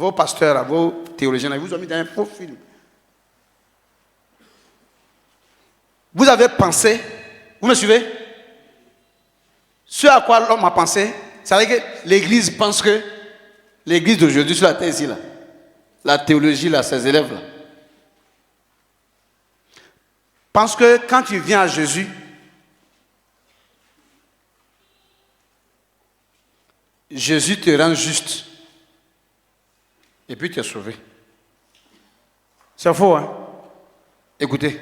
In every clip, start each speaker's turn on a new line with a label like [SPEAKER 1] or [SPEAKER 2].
[SPEAKER 1] vos pasteurs, vos théologiens, ils vous ont mis dans un faux film. Vous avez pensé, vous me suivez? Ce à quoi l'homme a pensé, c'est vrai que l'église pense que l'église d'aujourd'hui sur la terre ici, là, la théologie, là, ses élèves, là, pense que quand tu viens à Jésus, Jésus te rend juste et puis tu es sauvé. C'est faux, hein? Écoutez.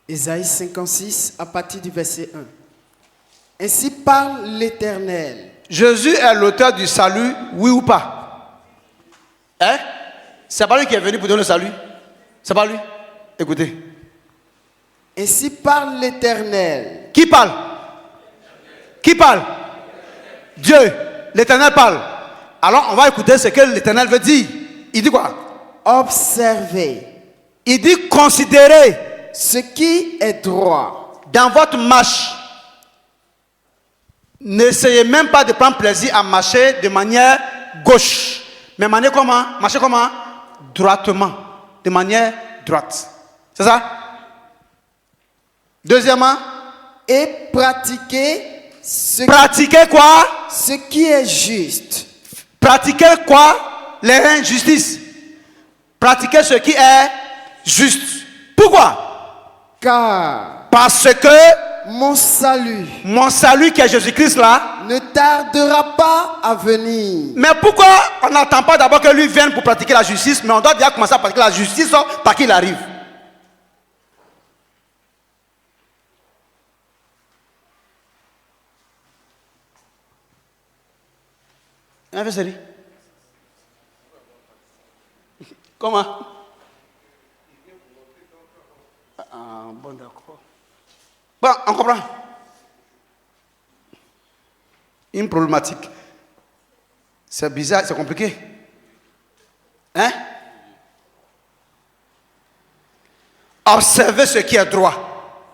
[SPEAKER 2] Ésaïe 56, à partir du verset 1. Ainsi parle l'Éternel.
[SPEAKER 1] Jésus est l'auteur du salut, oui ou pas? Hein? C'est pas lui qui est venu pour donner le salut? C'est pas lui? Écoutez.
[SPEAKER 2] Ainsi parle l'Éternel.
[SPEAKER 1] Qui parle? Qui parle? Dieu. L'Éternel parle. Alors on va écouter ce que l'Éternel veut dire. Il dit quoi?
[SPEAKER 2] Observez.
[SPEAKER 1] Il dit considérez.
[SPEAKER 2] Ce qui est droit.
[SPEAKER 1] Dans votre marche, n'essayez même pas de prendre plaisir à marcher de manière gauche. Mais marcher comment? Droitement. De manière droite. C'est ça? Deuxièmement.
[SPEAKER 2] Et pratiquez
[SPEAKER 1] Pratiquez quoi?
[SPEAKER 2] Ce qui est juste.
[SPEAKER 1] Pratiquez quoi? L'injustice. Pratiquez ce qui est juste. Pourquoi?
[SPEAKER 2] Parce
[SPEAKER 1] que
[SPEAKER 2] mon
[SPEAKER 1] salut qui est Jésus-Christ là,
[SPEAKER 2] ne tardera pas à venir.
[SPEAKER 1] Mais pourquoi on n'attend pas d'abord que lui vienne pour pratiquer la justice, mais on doit déjà commencer à pratiquer la justice par qu'il arrive? Un peu sérieux. Comment? Bon, d'accord. Bon, on comprend. Une problématique. C'est bizarre, c'est compliqué. Hein? Observez ce qui est droit.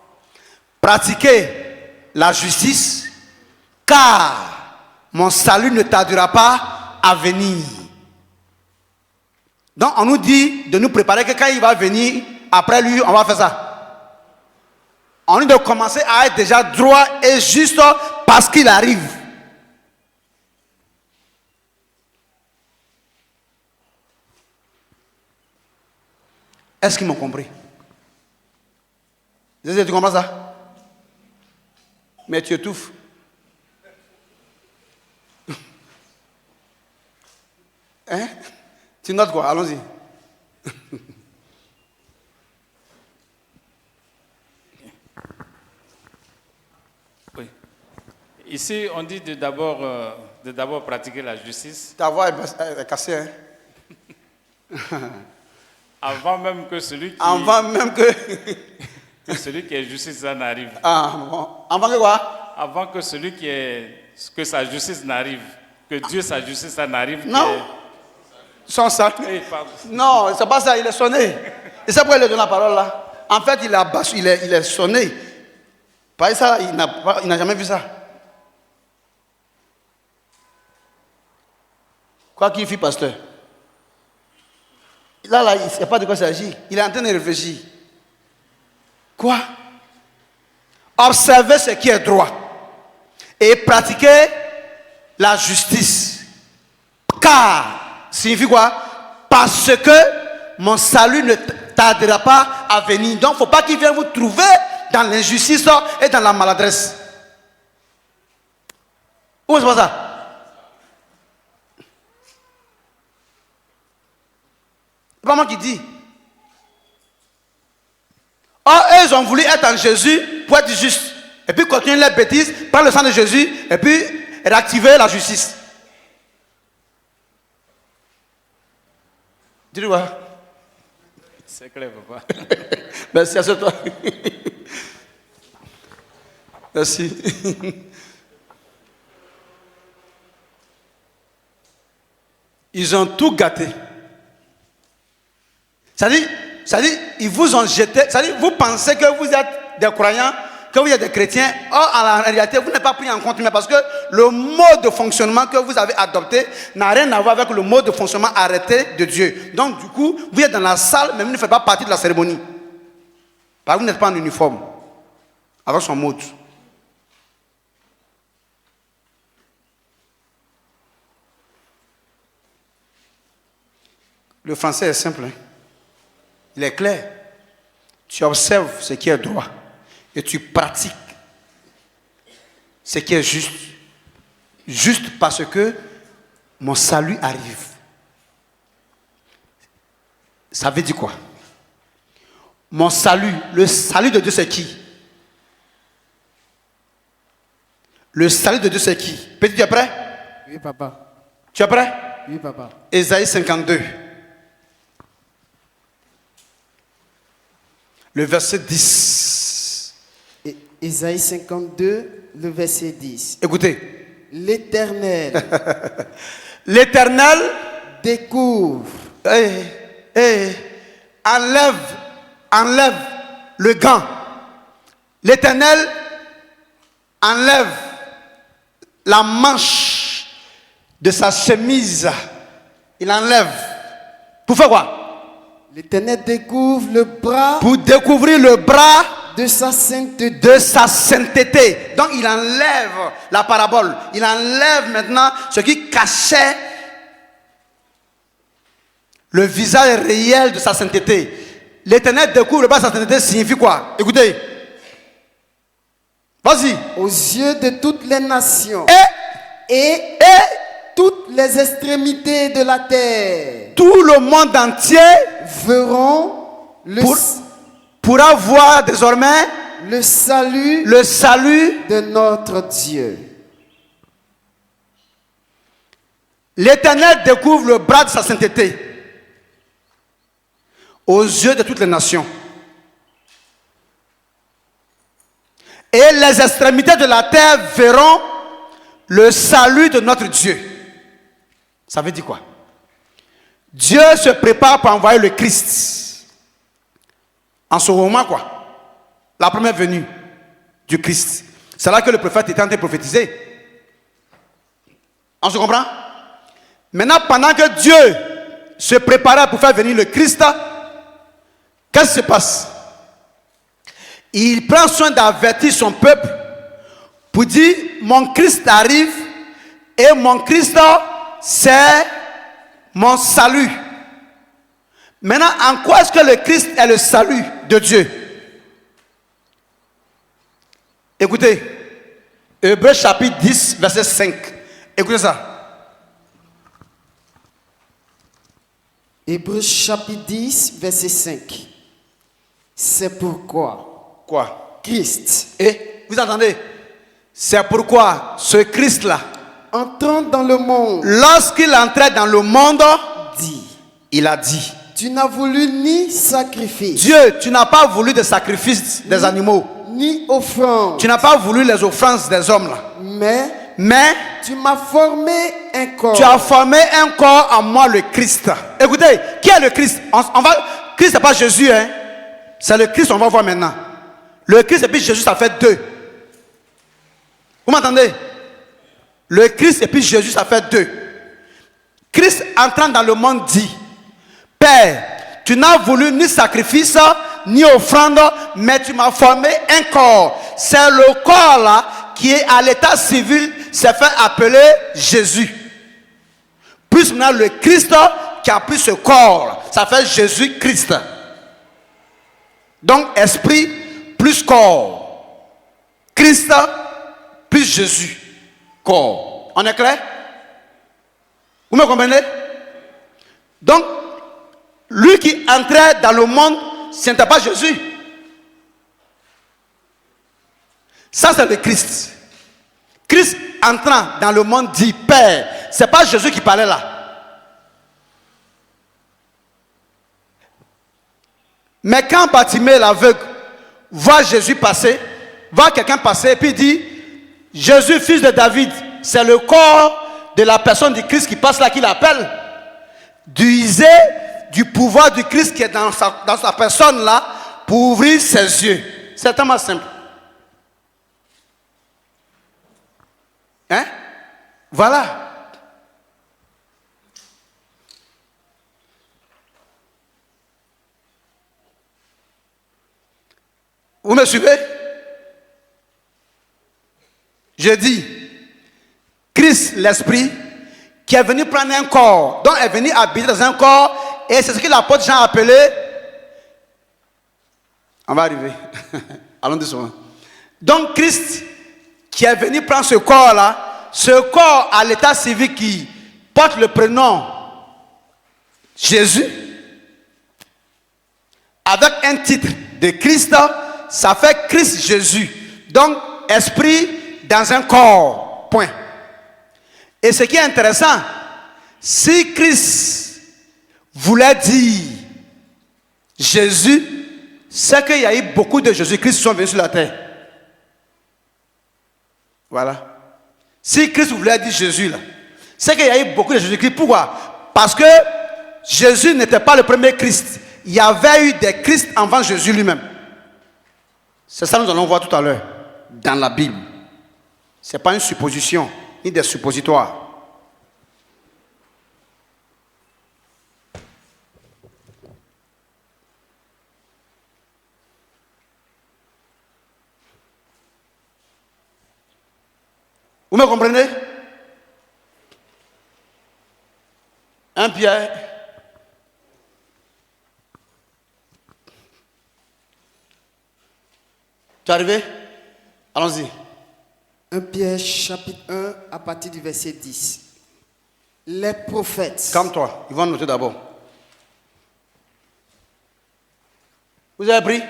[SPEAKER 1] Pratiquez la justice, car mon salut ne tardera pas à venir. Donc on nous dit de nous préparer que quand il va venir, après lui, on va faire ça. On dit de commencer à être déjà droit et juste parce qu'il arrive. Est-ce qu'ils m'ont compris? Tu comprends ça? Mais tu étouffes. Hein? Tu notes quoi? Allons-y.
[SPEAKER 3] Oui. Ici, on dit de d'abord pratiquer la justice.
[SPEAKER 1] Ta voix est cassée, hein?
[SPEAKER 3] Avant même que celui qui...
[SPEAKER 1] Avant même que...
[SPEAKER 3] que celui qui est justice n'arrive.
[SPEAKER 1] Ah, bon. Avant que quoi?
[SPEAKER 3] Avant que celui qui est... que sa justice n'arrive. Que Dieu, sa justice, n'arrive.
[SPEAKER 1] Non. Son salut. Non, c'est pas ça, il est sonné. Et c'est pourquoi il a donné la parole là. En fait, il est sonné. Par ça, il n'a jamais vu ça. Quoi qu'il fit, pasteur. Là, il ne sait pas de quoi il s'agit. Il est en train de réfléchir. Quoi? Observez ce qui est droit. Et pratiquez la justice. Car, signifie quoi? Parce que mon salut ne tardera pas à venir. Donc, il ne faut pas qu'il vienne vous trouver dans l'injustice et dans la maladresse. Où est-ce que c'est ça? C'est pas moi qui dis. Or, eux, ils ont voulu être en Jésus pour être justes. Et puis continuer les bêtises, prendre le sang de Jésus et puis réactiver la justice. Dis-le quoi?
[SPEAKER 3] C'est clair, papa.
[SPEAKER 1] Merci, à toi. Merci. Ils ont tout gâté. C'est-à-dire, ils vous ont jeté. C'est-à-dire, vous pensez que vous êtes des croyants que vous êtes des chrétiens. Or, en réalité, vous n'êtes pas pris en compte, mais parce que le mode de fonctionnement que vous avez adopté n'a rien à voir avec le mode de fonctionnement arrêté de Dieu. Donc, du coup, vous êtes dans la salle, mais vous ne faites pas partie de la cérémonie. Parce que vous n'êtes pas en uniforme, avec son mode. Le français est simple, hein? Il est clair. Tu observes ce qui est droit et tu pratiques ce qui est juste. Juste parce que mon salut arrive. Ça veut dire quoi? Mon salut, le salut de Dieu c'est qui? Le salut de Dieu c'est qui? Petit, tu es prêt?
[SPEAKER 2] Oui, papa.
[SPEAKER 1] Tu es prêt?
[SPEAKER 2] Oui, papa.
[SPEAKER 1] Ésaïe 52. Le verset 10.
[SPEAKER 2] Ésaïe 52, le verset 10.
[SPEAKER 1] Écoutez.
[SPEAKER 2] L'Éternel
[SPEAKER 1] L'Éternel
[SPEAKER 2] découvre.
[SPEAKER 1] Enlève le gant. L'Éternel enlève la manche de sa chemise. Il enlève. Pour faire quoi?
[SPEAKER 2] L'Éternel découvre le bras.
[SPEAKER 1] Pour découvrir le bras
[SPEAKER 2] de sa sainteté.
[SPEAKER 1] De sa sainteté. Donc il enlève la parabole. Il enlève maintenant ce qui cachait le visage réel de sa sainteté. L'Éternel découvre le bras de sa sainteté signifie quoi? Écoutez. Vas-y.
[SPEAKER 2] Aux yeux de toutes les nations. Et toutes les extrémités de la terre.
[SPEAKER 1] Tout le monde entier
[SPEAKER 2] verront
[SPEAKER 1] pourra voir désormais
[SPEAKER 2] le salut
[SPEAKER 1] de
[SPEAKER 2] notre Dieu.
[SPEAKER 1] L'Éternel découvre le bras de sa sainteté aux yeux de toutes les nations. Et les extrémités de la terre verront le salut de notre Dieu. Ça veut dire quoi? Dieu se prépare pour envoyer le Christ. En ce moment, quoi? La première venue du Christ. C'est là que le prophète était en train de prophétiser. On se comprend? Maintenant, pendant que Dieu se préparait pour faire venir le Christ, qu'est-ce qui se passe? Il prend soin d'avertir son peuple pour dire, mon Christ arrive et mon Christ, c'est mon salut. Maintenant, en quoi est-ce que le Christ est le salut de Dieu? Écoutez, Hébreux chapitre 10, verset 5. Écoutez ça.
[SPEAKER 2] Hébreux chapitre 10, verset 5. C'est pourquoi.
[SPEAKER 1] Quoi?
[SPEAKER 2] Christ.
[SPEAKER 1] Et vous entendez? C'est pourquoi ce Christ-là,
[SPEAKER 2] entrant dans le monde,
[SPEAKER 1] lorsqu'il entrait dans le monde, il a dit,
[SPEAKER 2] tu n'as voulu ni sacrifice.
[SPEAKER 1] Dieu, tu n'as pas voulu de sacrifice des animaux.
[SPEAKER 2] Ni offrande.
[SPEAKER 1] Tu n'as pas voulu les offrandes des hommes là. Mais
[SPEAKER 2] tu m'as formé un corps.
[SPEAKER 1] Tu as formé un corps en moi, le Christ. Écoutez, qui est le Christ? Christ n'est pas Jésus, hein? C'est le Christ, on va voir maintenant. Le Christ et puis Jésus, ça fait deux. Vous m'entendez? Le Christ et puis Jésus, ça fait deux. Christ entrant dans le monde dit, Père, tu n'as voulu ni sacrifice, ni offrande, mais tu m'as formé un corps. C'est le corps là qui est à l'état civil, s'est fait appeler Jésus. Plus maintenant le Christ qui a pris ce corps, ça fait Jésus-Christ. Donc esprit plus corps. Christ plus Jésus. Corps. On est clair? Vous me comprenez? Donc, lui qui entrait dans le monde, ce n'était pas Jésus. Ça, c'est le Christ. Christ entrant dans le monde dit Père. Ce n'est pas Jésus qui parlait là. Mais quand Bartimée l'aveugle voit Jésus passer, voit quelqu'un passer et puis dit Jésus, fils de David, c'est le corps de la personne du Christ qui passe là, qui l'appelle. D'user du pouvoir du Christ qui est dans sa personne là pour ouvrir ses yeux. C'est tellement simple. Hein? Voilà. Vous me suivez? Je dis, Christ, l'Esprit, qui est venu prendre un corps, donc est venu habiter dans un corps, et c'est ce que l'apôtre Jean a appelé. On va arriver. Allons doucement. Donc Christ, qui est venu prendre ce corps-là, ce corps à l'état civil qui porte le prénom Jésus, avec un titre de Christ, ça fait Christ Jésus. Donc, esprit dans un corps. Point. Et ce qui est intéressant, si Christ voulait dire Jésus, c'est qu'il y a eu beaucoup de Jésus-Christ qui sont venus sur la terre. Voilà. Si Christ voulait dire Jésus, là, c'est qu'il y a eu beaucoup de Jésus-Christ. Pourquoi? Parce que Jésus n'était pas le premier Christ. Il y avait eu des Christ avant Jésus lui-même. C'est ça que nous allons voir tout à l'heure dans la Bible. Ce n'est pas une supposition, ni des suppositoires. Vous me comprenez? 1 Pierre. Tu es arrivé? Allons-y.
[SPEAKER 2] 1 Pierre chapitre 1 à partir du verset 10. Les prophètes.
[SPEAKER 1] Calme-toi, ils vont noter d'abord. Vous avez pris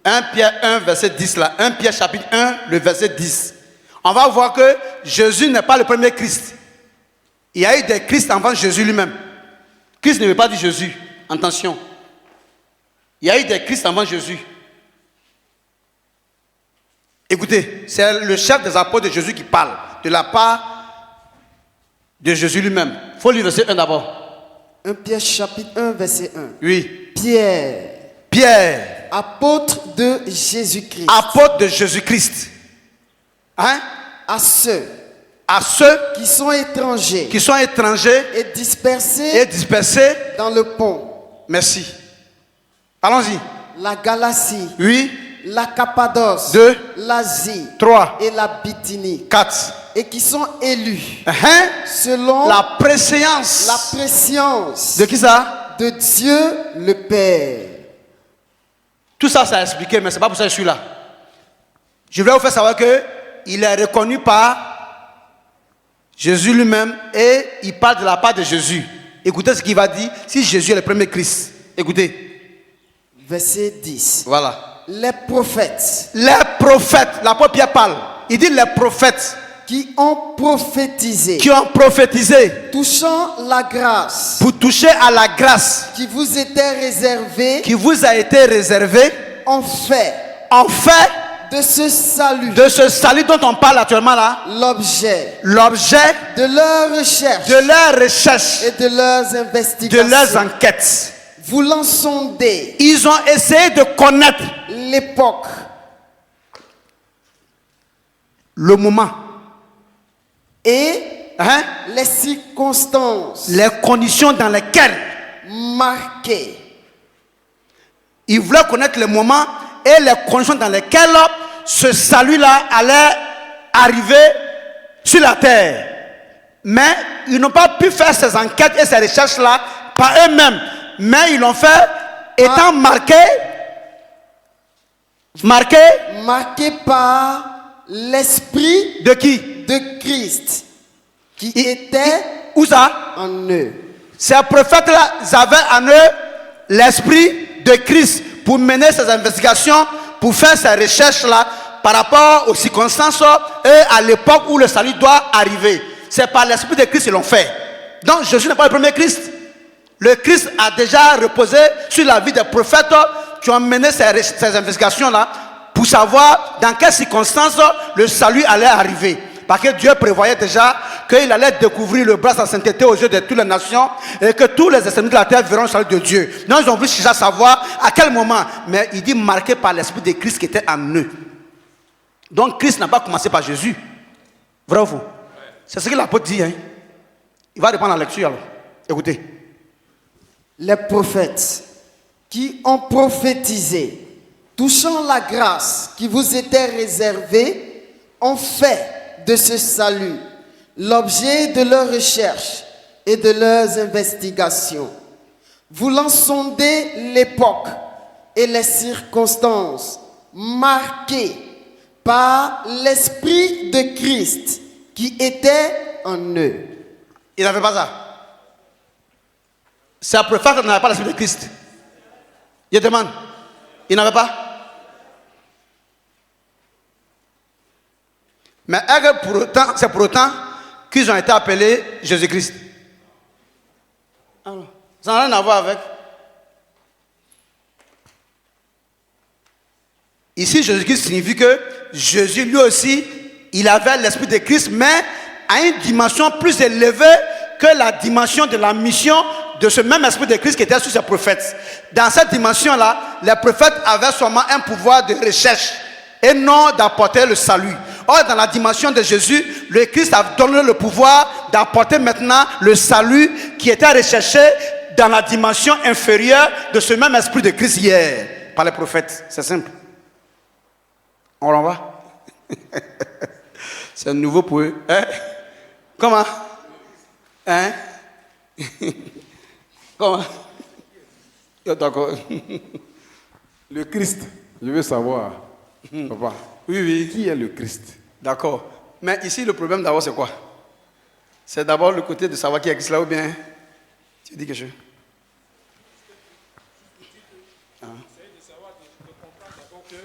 [SPEAKER 1] 1 Pierre 1 verset 10 là. 1 Pierre chapitre 1 le verset 10. On va voir que Jésus n'est pas le premier Christ. Il y a eu des Christ avant Jésus lui-même. Christ ne veut pas dire Jésus. Attention. Il y a eu des Christ avant Jésus. Écoutez, c'est le chef des apôtres de Jésus qui parle, de la part de Jésus lui-même. Il faut lire verset 1 d'abord.
[SPEAKER 2] 1 Pierre chapitre 1 verset 1.
[SPEAKER 1] Oui.
[SPEAKER 2] Pierre, apôtre de Jésus-Christ.
[SPEAKER 1] Apôtre de Jésus-Christ. Hein?
[SPEAKER 2] À ceux
[SPEAKER 1] qui sont étrangers
[SPEAKER 2] et dispersés dans le pont.
[SPEAKER 1] Merci. Allons-y.
[SPEAKER 2] La Galatie.
[SPEAKER 1] Oui.
[SPEAKER 2] La Cappadoce.
[SPEAKER 1] 2.
[SPEAKER 2] L'Asie.
[SPEAKER 1] 3.
[SPEAKER 2] Et la Bithynie.
[SPEAKER 1] 4.
[SPEAKER 2] Et qui sont élus.
[SPEAKER 1] Selon la préscience. De qui ça?
[SPEAKER 2] De Dieu le Père.
[SPEAKER 1] Tout ça, ça a expliqué, mais ce n'est pas pour ça que je suis là. Je voulais vous faire savoir qu'il est reconnu par Jésus lui-même et il parle de la part de Jésus. Écoutez ce qu'il va dire si Jésus est le premier Christ. Écoutez.
[SPEAKER 2] Verset 10.
[SPEAKER 1] Voilà.
[SPEAKER 2] Les prophètes.
[SPEAKER 1] L'apôtre Pierre parle. Il dit les prophètes.
[SPEAKER 2] Qui ont prophétisé.
[SPEAKER 1] Touchant
[SPEAKER 2] la grâce.
[SPEAKER 1] Pour toucher à la grâce.
[SPEAKER 2] Qui vous a été réservée.
[SPEAKER 1] En fait.
[SPEAKER 2] De ce salut.
[SPEAKER 1] Dont on parle actuellement là.
[SPEAKER 2] L'objet.
[SPEAKER 1] De leur recherche.
[SPEAKER 2] Et de leurs investigations.
[SPEAKER 1] De leurs enquêtes.
[SPEAKER 2] Voulant sonder.
[SPEAKER 1] Ils ont essayé de connaître.
[SPEAKER 2] L'époque.
[SPEAKER 1] Le moment.
[SPEAKER 2] Et les circonstances.
[SPEAKER 1] Les conditions dans lesquelles.
[SPEAKER 2] Marquées.
[SPEAKER 1] Ils voulaient connaître le moment et les conditions dans lesquelles ce salut-là allait arriver sur la terre. Mais ils n'ont pas pu faire ces enquêtes et ces recherches-là par eux-mêmes. Mais ils l'ont fait étant marqués
[SPEAKER 2] par l'esprit
[SPEAKER 1] de qui?
[SPEAKER 2] De Christ. Qui était
[SPEAKER 1] où ça?
[SPEAKER 2] En eux.
[SPEAKER 1] Ces prophètes-là avaient en eux l'esprit de Christ pour mener ces investigations, pour faire ces recherches-là par rapport aux circonstances et à l'époque où le salut doit arriver. C'est par l'esprit de Christ qu'ils l'ont fait. Donc Jésus n'est pas le premier Christ. Le Christ a déjà reposé sur la vie des prophètes qui ont mené ces investigations-là pour savoir dans quelles circonstances le salut allait arriver. Parce que Dieu prévoyait déjà qu'il allait découvrir le bras de la sainteté aux yeux de toutes les nations et que tous les extrémités de la terre verront le salut de Dieu. Non, ils ont voulu chercher à savoir à quel moment. Mais il dit marqué par l'esprit de Christ qui était en eux. Donc Christ n'a pas commencé par Jésus. Vrai ou faux? C'est ce que l'apôtre dit. Hein? Il va reprendre la lecture alors. Écoutez.
[SPEAKER 2] Les prophètes qui ont prophétisé, touchant la grâce qui vous était réservée, ont fait de ce salut l'objet de leurs recherches et de leurs investigations, voulant sonder l'époque et les circonstances marquées par l'Esprit de Christ qui était en eux.
[SPEAKER 1] Il n'avait pas ça. C'est un prophète qui n'avait pas l'Esprit de Christ. Je demande. Il n'avait pas. Mais c'est pour autant qu'ils ont été appelés Jésus-Christ. Alors, ça n'a rien à voir avec. Ici, Jésus-Christ signifie que Jésus, lui aussi, il avait l'Esprit de Christ, mais à une dimension plus élevée que la dimension de la mission de ce même Esprit de Christ qui était sur ces prophètes. Dans cette dimension-là, les prophètes avaient seulement un pouvoir de recherche et non d'apporter le salut. Or, dans la dimension de Jésus, le Christ a donné le pouvoir d'apporter maintenant le salut qui était recherché dans la dimension inférieure de ce même Esprit de Christ hier, par les prophètes. C'est simple. On renvoie. C'est nouveau pour eux. Hein? Comment? Hein? Comment? D'accord.
[SPEAKER 4] Le Christ, je veux savoir, papa.
[SPEAKER 1] Oui, oui.
[SPEAKER 4] Qui est le Christ?
[SPEAKER 1] D'accord. Mais ici, le problème d'abord, c'est quoi? C'est d'abord le côté de savoir qui est Christ là ou bien. Tu dis quelque chose?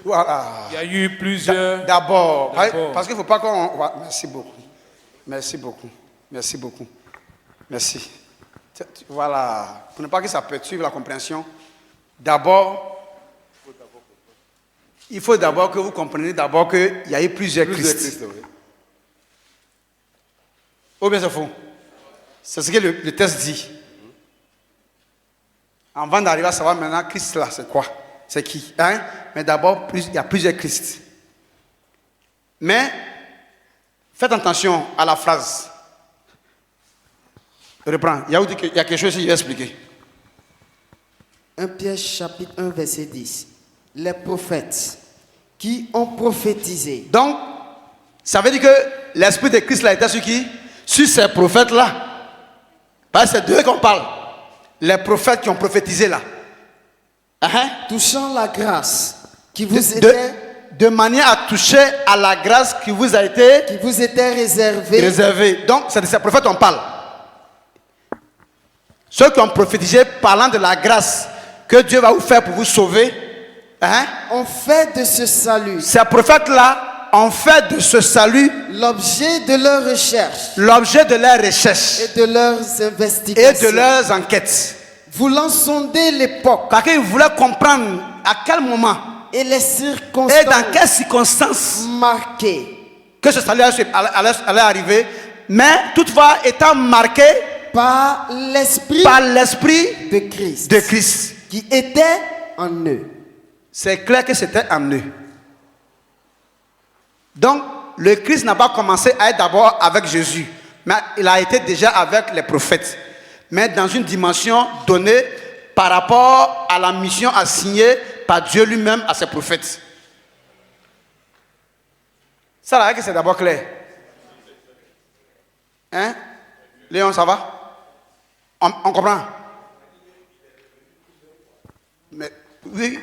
[SPEAKER 1] Voilà.
[SPEAKER 3] Il y a eu plusieurs...
[SPEAKER 1] D'abord, parce qu'il ne faut pas qu'on... Merci beaucoup. Merci beaucoup. Merci beaucoup. Merci. Voilà. Pour ne pas que ça perturbe la compréhension, d'abord, il faut d'abord que vous compreniez d'abord qu'il y a eu plusieurs Christ.
[SPEAKER 4] Oui.
[SPEAKER 1] Ou bien c'est faux? C'est ce que le texte dit. Avant d'arriver à savoir maintenant Christ là, c'est quoi? C'est qui? Hein? Mais d'abord, il y a plusieurs Christ. Mais, faites attention à la phrase. Je reprends. Il y a quelque chose que je vais expliquer.
[SPEAKER 2] 1 Pierre chapitre 1 verset 10. Les prophètes qui ont prophétisé.
[SPEAKER 1] Donc, ça veut dire que l'Esprit de Christ là était sur qui? Sur ces prophètes-là. Parce que c'est d'eux qu'on parle. Les prophètes qui ont prophétisé là.
[SPEAKER 2] Touchant la grâce qui vous était...
[SPEAKER 1] De manière à toucher à la grâce qui vous a été...
[SPEAKER 2] Qui vous était réservée.
[SPEAKER 1] Donc, c'est de ces prophètes qu'on parle. Ceux qui ont prophétisé parlant de la grâce que Dieu va vous faire pour vous sauver.
[SPEAKER 2] On fait de ce salut.
[SPEAKER 1] Ces prophètes-là ont fait de ce salut
[SPEAKER 2] l'objet de leurs recherches.
[SPEAKER 1] L'objet de leurs recherches.
[SPEAKER 2] Et de leurs investigations.
[SPEAKER 1] Et de leurs enquêtes.
[SPEAKER 2] Voulant sonder l'époque.
[SPEAKER 1] Parce qu'ils voulaient comprendre à quel moment.
[SPEAKER 2] Et les circonstances.
[SPEAKER 1] Et dans quelles circonstances.
[SPEAKER 2] Marquées.
[SPEAKER 1] Que ce salut allait arriver. Mais toutefois étant marqué.
[SPEAKER 2] Par l'Esprit.
[SPEAKER 1] De Christ.
[SPEAKER 2] Qui était en eux.
[SPEAKER 1] C'est clair que c'était en eux. Donc, le Christ n'a pas commencé à être d'abord avec Jésus, mais il a été déjà avec les prophètes. Mais dans une dimension donnée par rapport à la mission assignée par Dieu lui-même à ses prophètes. Ça là, que c'est d'abord clair. Hein? Léon, ça va? On comprend? Mais oui,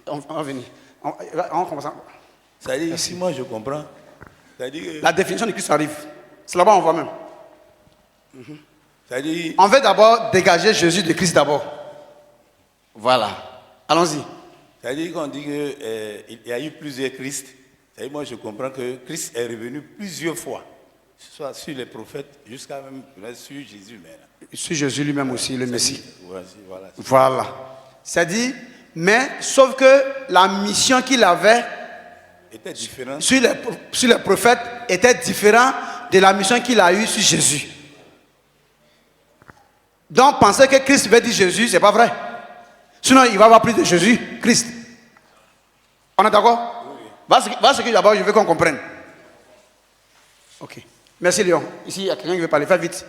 [SPEAKER 1] on va venir. On comprend.
[SPEAKER 5] C'est-à-dire, ici, moi, je comprends. Que...
[SPEAKER 1] La définition de Christ arrive. C'est là-bas on voit même.
[SPEAKER 5] C'est-à-dire...
[SPEAKER 1] On veut d'abord dégager Jésus de Christ d'abord. Voilà. Allons-y.
[SPEAKER 5] C'est-à-dire qu'on dit qu'il y a eu plusieurs Christ. C'est-à-dire, moi, je comprends que Christ est revenu plusieurs fois. Soit sur les prophètes, jusqu'à même sur Jésus même.
[SPEAKER 1] Sur Jésus lui-même aussi, le Messie.
[SPEAKER 5] Voilà.
[SPEAKER 1] C'est-à-dire, mais sauf que la mission qu'il avait
[SPEAKER 5] était différente.
[SPEAKER 1] Sur les prophètes était différente de la mission qu'il a eue sur Jésus. Donc, penser que Christ veut dire Jésus, c'est pas vrai. Sinon, il va y avoir plus de Jésus, Christ. On est d'accord?
[SPEAKER 5] Oui.
[SPEAKER 1] Voilà ce que d'abord je veux qu'on comprenne. Ok. Merci Léon. Ici, il y a quelqu'un qui veut parler. Fais vite.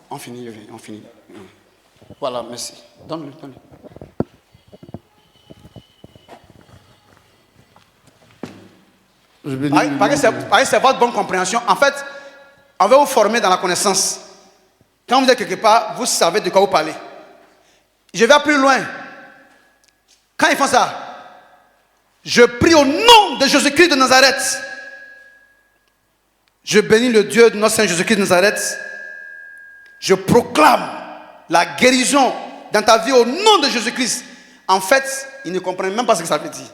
[SPEAKER 1] On finit, on finit. Voilà, merci. Donne-le, donne-le. Pareil, c'est votre bonne compréhension. En fait, on va vous former dans la connaissance. Quand vous êtes quelque part, vous savez de quoi vous parlez. Je vais plus loin. Quand ils font ça, je prie au nom de Jésus-Christ de Nazareth. Je bénis le Dieu de notre Seigneur Jésus-Christ de Nazareth. Je proclame la guérison dans ta vie au nom de Jésus-Christ. En fait, ils ne comprennent même pas ce que ça veut dire.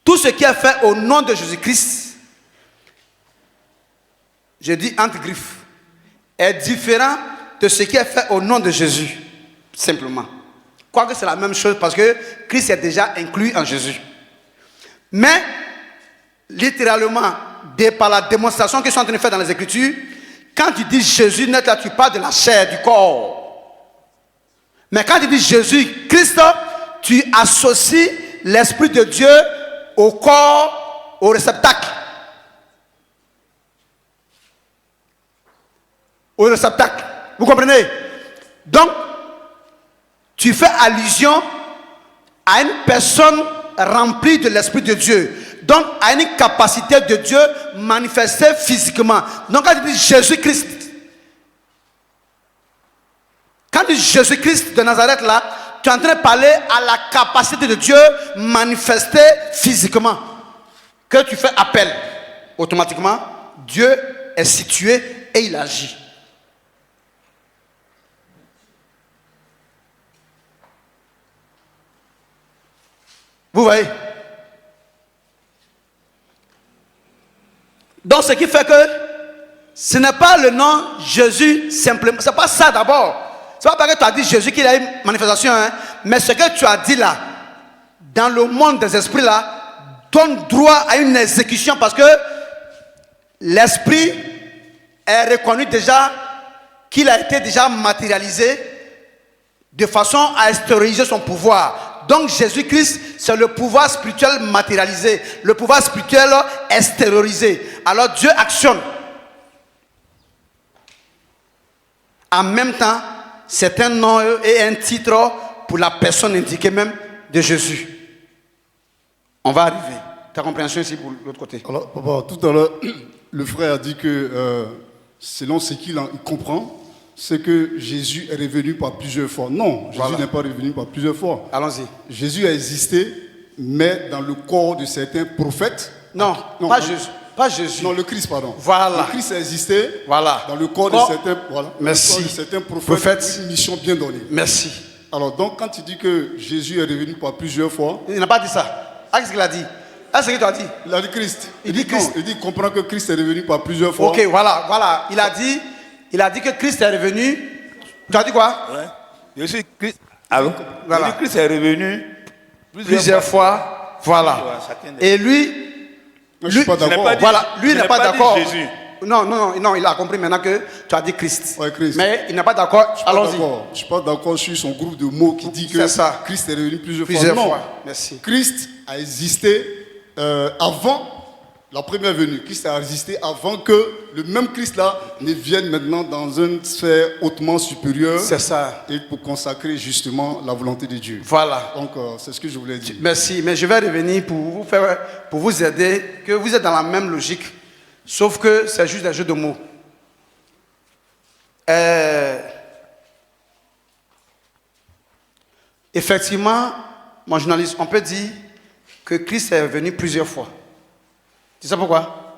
[SPEAKER 1] Tout ce qui est fait au nom de Jésus-Christ, je dis entre griffes, est différent de ce qui est fait au nom de Jésus, simplement. Quoique c'est la même chose parce que Christ est déjà inclus en Jésus. Mais, littéralement, par la démonstration qu'ils sont en train de faire dans les Écritures, quand tu dis Jésus, net là, tu parles de la chair, du corps. Mais quand tu dis Jésus, Christ, tu associes l'Esprit de Dieu au corps, au réceptacle. Au réceptacle. Vous comprenez? Donc, tu fais allusion à une personne remplie de l'Esprit de Dieu. Donc, à une capacité de Dieu manifestée physiquement. Donc, quand tu dis Jésus-Christ, quand tu dis Jésus-Christ de Nazareth là, tu es en train de parler à la capacité de Dieu manifestée physiquement. Que tu fais appel, automatiquement, Dieu est situé et il agit. Vous voyez? Donc, ce qui fait que ce n'est pas le nom Jésus simplement. Ce n'est pas ça d'abord. Ce n'est pas parce que tu as dit Jésus qu'il a une manifestation, hein, mais ce que tu as dit là, dans le monde des esprits là, donne droit à une exécution parce que l'esprit est reconnu déjà qu'il a été déjà matérialisé de façon à extérioriser son pouvoir. Donc Jésus-Christ, c'est le pouvoir spirituel matérialisé, le pouvoir spirituel extériorisé. Alors Dieu actionne. En même temps, c'est un nom et un titre pour la personne indiquée même de Jésus. On va arriver. Ta compréhension ici pour l'autre côté.
[SPEAKER 6] Alors, papa, tout à l'heure, le frère a dit que selon ce qu'il comprend, c'est que Jésus est revenu par plusieurs fois. Non, Jésus n'est pas revenu par plusieurs fois.
[SPEAKER 1] Allons-y.
[SPEAKER 6] Jésus a existé, mais dans le corps de certains prophètes.
[SPEAKER 1] Non, pas Jésus. Pas Jésus.
[SPEAKER 6] Non, le Christ, pardon.
[SPEAKER 1] Voilà.
[SPEAKER 6] Le Christ a existé dans le corps de certains,
[SPEAKER 1] Merci.
[SPEAKER 6] Le corps de certains prophètes. Une mission bien donnée.
[SPEAKER 1] Merci.
[SPEAKER 6] Alors, donc, quand tu dis que Jésus est revenu par plusieurs fois.
[SPEAKER 1] Il n'a pas dit ça. Qu'est-ce qu'il a dit? Qu'est-ce que tu as dit?
[SPEAKER 6] Il a dit Christ.
[SPEAKER 1] Il dit Christ.
[SPEAKER 6] Non, il dit comprend que Christ est revenu par plusieurs fois.
[SPEAKER 1] Ok, voilà. Il a dit que Christ est revenu. Tu as dit quoi?
[SPEAKER 5] Ouais. Je suis Christ. Alors, voilà. Christ est revenu
[SPEAKER 1] plusieurs fois. Voilà. Et lui,
[SPEAKER 6] je ne suis pas d'accord.
[SPEAKER 1] Voilà, lui il n'est pas d'accord.
[SPEAKER 5] Jésus.
[SPEAKER 1] Non, il a compris maintenant que tu as dit Christ.
[SPEAKER 6] Ouais, Christ.
[SPEAKER 1] Mais il n'est pas d'accord. Allons-y.
[SPEAKER 6] Je ne suis pas d'accord sur son groupe de mots qui dit que Christ est revenu plusieurs fois.
[SPEAKER 1] Merci.
[SPEAKER 6] Christ a existé avant la première venue. Christ a existé avant que le même Christ là ne vienne maintenant dans une sphère hautement supérieure.
[SPEAKER 1] C'est ça.
[SPEAKER 6] Et pour consacrer justement la volonté de Dieu.
[SPEAKER 1] Voilà.
[SPEAKER 6] Donc c'est ce que je voulais dire.
[SPEAKER 1] Merci, mais je vais revenir pour vous aider, que vous êtes dans la même logique, sauf que c'est juste un jeu de mots. Effectivement, mon journaliste, on peut dire que Christ est venu plusieurs fois. Tu sais pourquoi?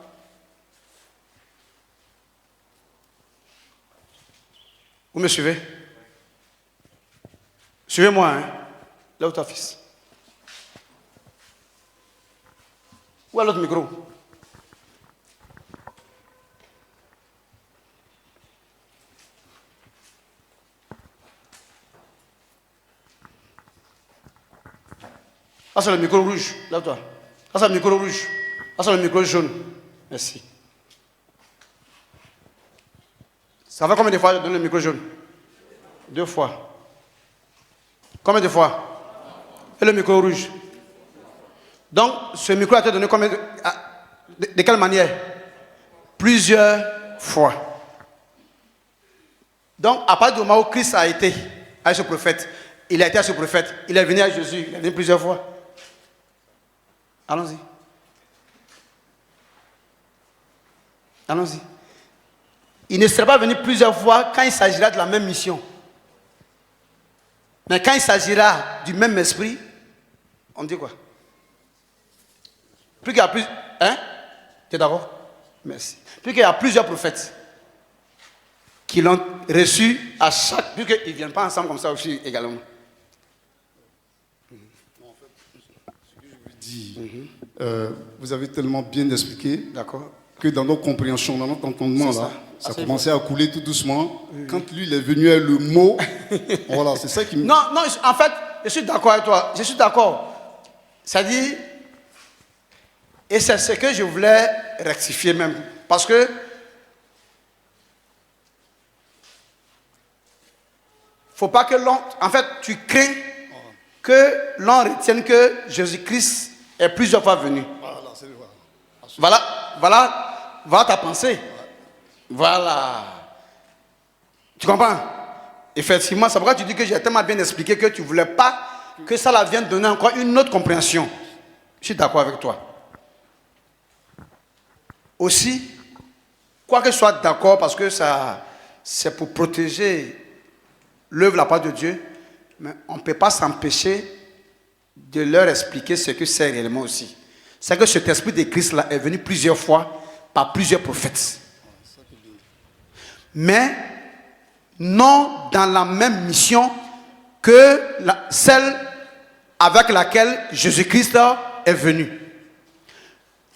[SPEAKER 1] Vous me suivez? Suivez-moi, hein? Là où ta fils. Où est l'autre micro? Ah, c'est le micro rouge. Lève-toi. Ah, c'est le micro rouge. Ah, c'est le micro jaune. Merci. Ça fait combien de fois de donner le micro jaune? 2 fois. Combien de fois? Et le micro rouge? Donc, ce micro a été donné combien de... De quelle manière? Plusieurs fois. Donc, à partir du moment où Christ a été à ce prophète, il a été à ce prophète, il est venu à Jésus, il est venu plusieurs fois. Allons-y. Allons-y. Il ne serait pas venu plusieurs fois quand il s'agira de la même mission. Mais quand il s'agira du même esprit, on dit quoi? Plus qu'il y a plus... Hein? Tu es d'accord? Merci. Plus qu'il y a plusieurs prophètes qui l'ont reçu à chaque... Plus qu'ils ne viennent pas ensemble comme ça aussi également.
[SPEAKER 6] Vous avez tellement bien expliqué
[SPEAKER 1] D'accord.
[SPEAKER 6] que dans nos compréhensions, dans notre entendement,
[SPEAKER 1] C'est
[SPEAKER 6] là,
[SPEAKER 1] ça.
[SPEAKER 6] ça commençait à couler tout doucement. Quand lui, il est venu avec le mot, voilà, c'est ça qui me...
[SPEAKER 1] Non, en fait, je suis d'accord avec toi. Je suis d'accord. C'est-à-dire, et c'est ce que je voulais rectifier même. Parce que, faut pas que l'on... En fait, tu crains que l'on retienne que Jésus-Christ est plusieurs fois venu. Voilà ta pensée. Voilà. Tu comprends? Effectivement, c'est pourquoi tu dis que j'ai tellement bien expliqué que tu ne voulais pas que ça la vienne donner encore une autre compréhension. Je suis d'accord avec toi. Aussi, quoi que je sois d'accord, parce que ça, c'est pour protéger l'œuvre de la part de Dieu, mais on ne peut pas s'empêcher de leur expliquer ce que c'est réellement aussi. C'est que cet esprit de Christ-là est venu plusieurs fois par plusieurs prophètes. Mais non dans la même mission que celle avec laquelle Jésus-Christ est venu.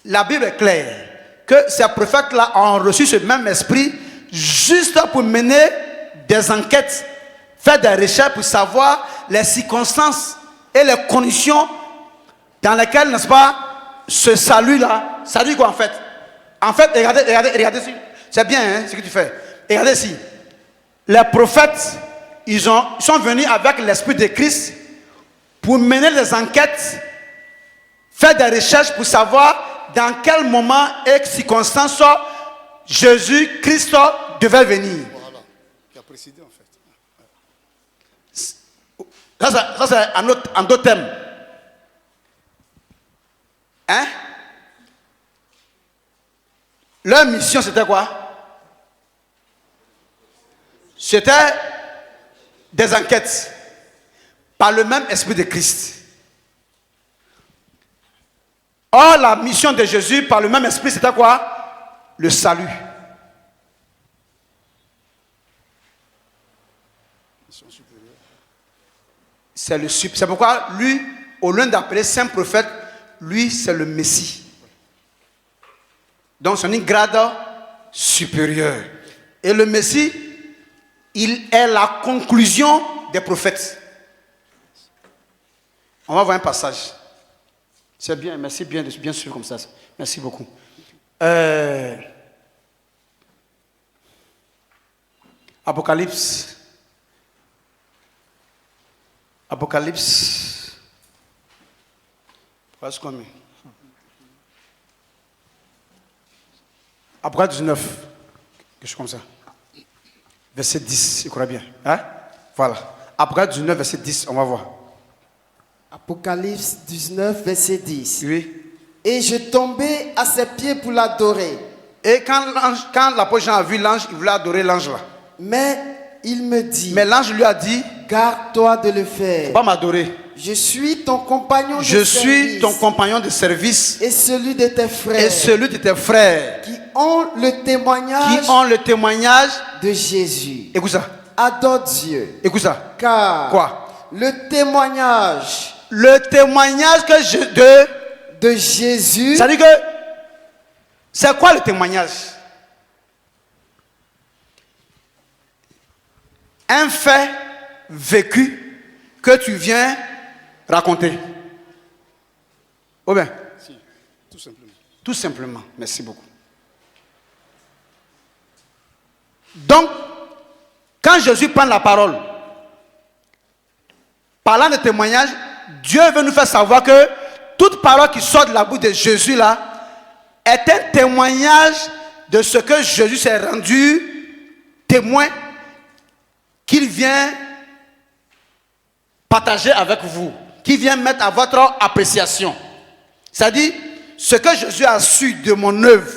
[SPEAKER 1] La Bible est claire que ces prophètes-là ont reçu ce même esprit juste pour mener des enquêtes, faire des recherches pour savoir les circonstances et les conditions dans lesquelles, n'est-ce pas, ce salut-là, ça dit quoi en fait? En fait, regardez ici. C'est bien hein, ce que tu fais. Regardez ici. Les prophètes, ils sont venus avec l'esprit de Christ pour mener des enquêtes, faire des recherches pour savoir dans quel moment et circonstances Jésus-Christ devait venir.
[SPEAKER 6] Voilà, qui a précédé en fait.
[SPEAKER 1] Ça c'est un autre thème. Hein? Leur mission c'était quoi? C'était des enquêtes par le même esprit de Christ. Or, la mission de Jésus par le même esprit, c'était quoi? Le salut. C'est pourquoi lui, au lieu d'appeler saint prophète, lui, c'est le Messie. Donc, c'est un grade supérieur. Et le Messie, il est la conclusion des prophètes. On va voir un passage. C'est bien, merci bien de bien suivre comme ça. Merci beaucoup. Apocalypse. Presque combien? Apocalypse 19. Quelque chose comme ça. Verset 10, je crois bien. Hein? Voilà. Apocalypse 19, verset 10, on va voir.
[SPEAKER 2] Apocalypse 19, verset 10.
[SPEAKER 1] Oui.
[SPEAKER 2] Et je tombais à ses pieds pour l'adorer.
[SPEAKER 1] Et quand l'apôtre Jean a vu l'ange, il voulait adorer l'ange là.
[SPEAKER 2] Mais il me dit,
[SPEAKER 1] Mais l'ange lui a dit,
[SPEAKER 2] garde-toi de le faire.
[SPEAKER 1] pas m'adorer.
[SPEAKER 2] Je suis ton compagnon de
[SPEAKER 1] Je
[SPEAKER 2] service.
[SPEAKER 1] suis ton compagnon de service
[SPEAKER 2] Et celui de tes frères.
[SPEAKER 1] et celui de tes frères
[SPEAKER 2] Qui ont le témoignage
[SPEAKER 1] qui ont le témoignage.
[SPEAKER 2] de Jésus.
[SPEAKER 1] Écoute ça.
[SPEAKER 2] Adore Dieu.
[SPEAKER 1] Écoute ça.
[SPEAKER 2] Car
[SPEAKER 1] Quoi?
[SPEAKER 2] le témoignage
[SPEAKER 1] Le témoignage
[SPEAKER 2] de Jésus.
[SPEAKER 1] Ça dit que c'est quoi le témoignage? Un fait vécu que tu viens raconter. Ou bien?
[SPEAKER 6] Si, tout simplement.
[SPEAKER 1] Tout simplement. Merci beaucoup. Donc, quand Jésus prend la parole, parlant de témoignage, Dieu veut nous faire savoir que toute parole qui sort de la bouche de Jésus là est un témoignage de ce que Jésus s'est rendu témoin, qu'il vient partager avec vous, qu'il vient mettre à votre appréciation. C'est-à-dire, ce que Jésus a su de mon œuvre,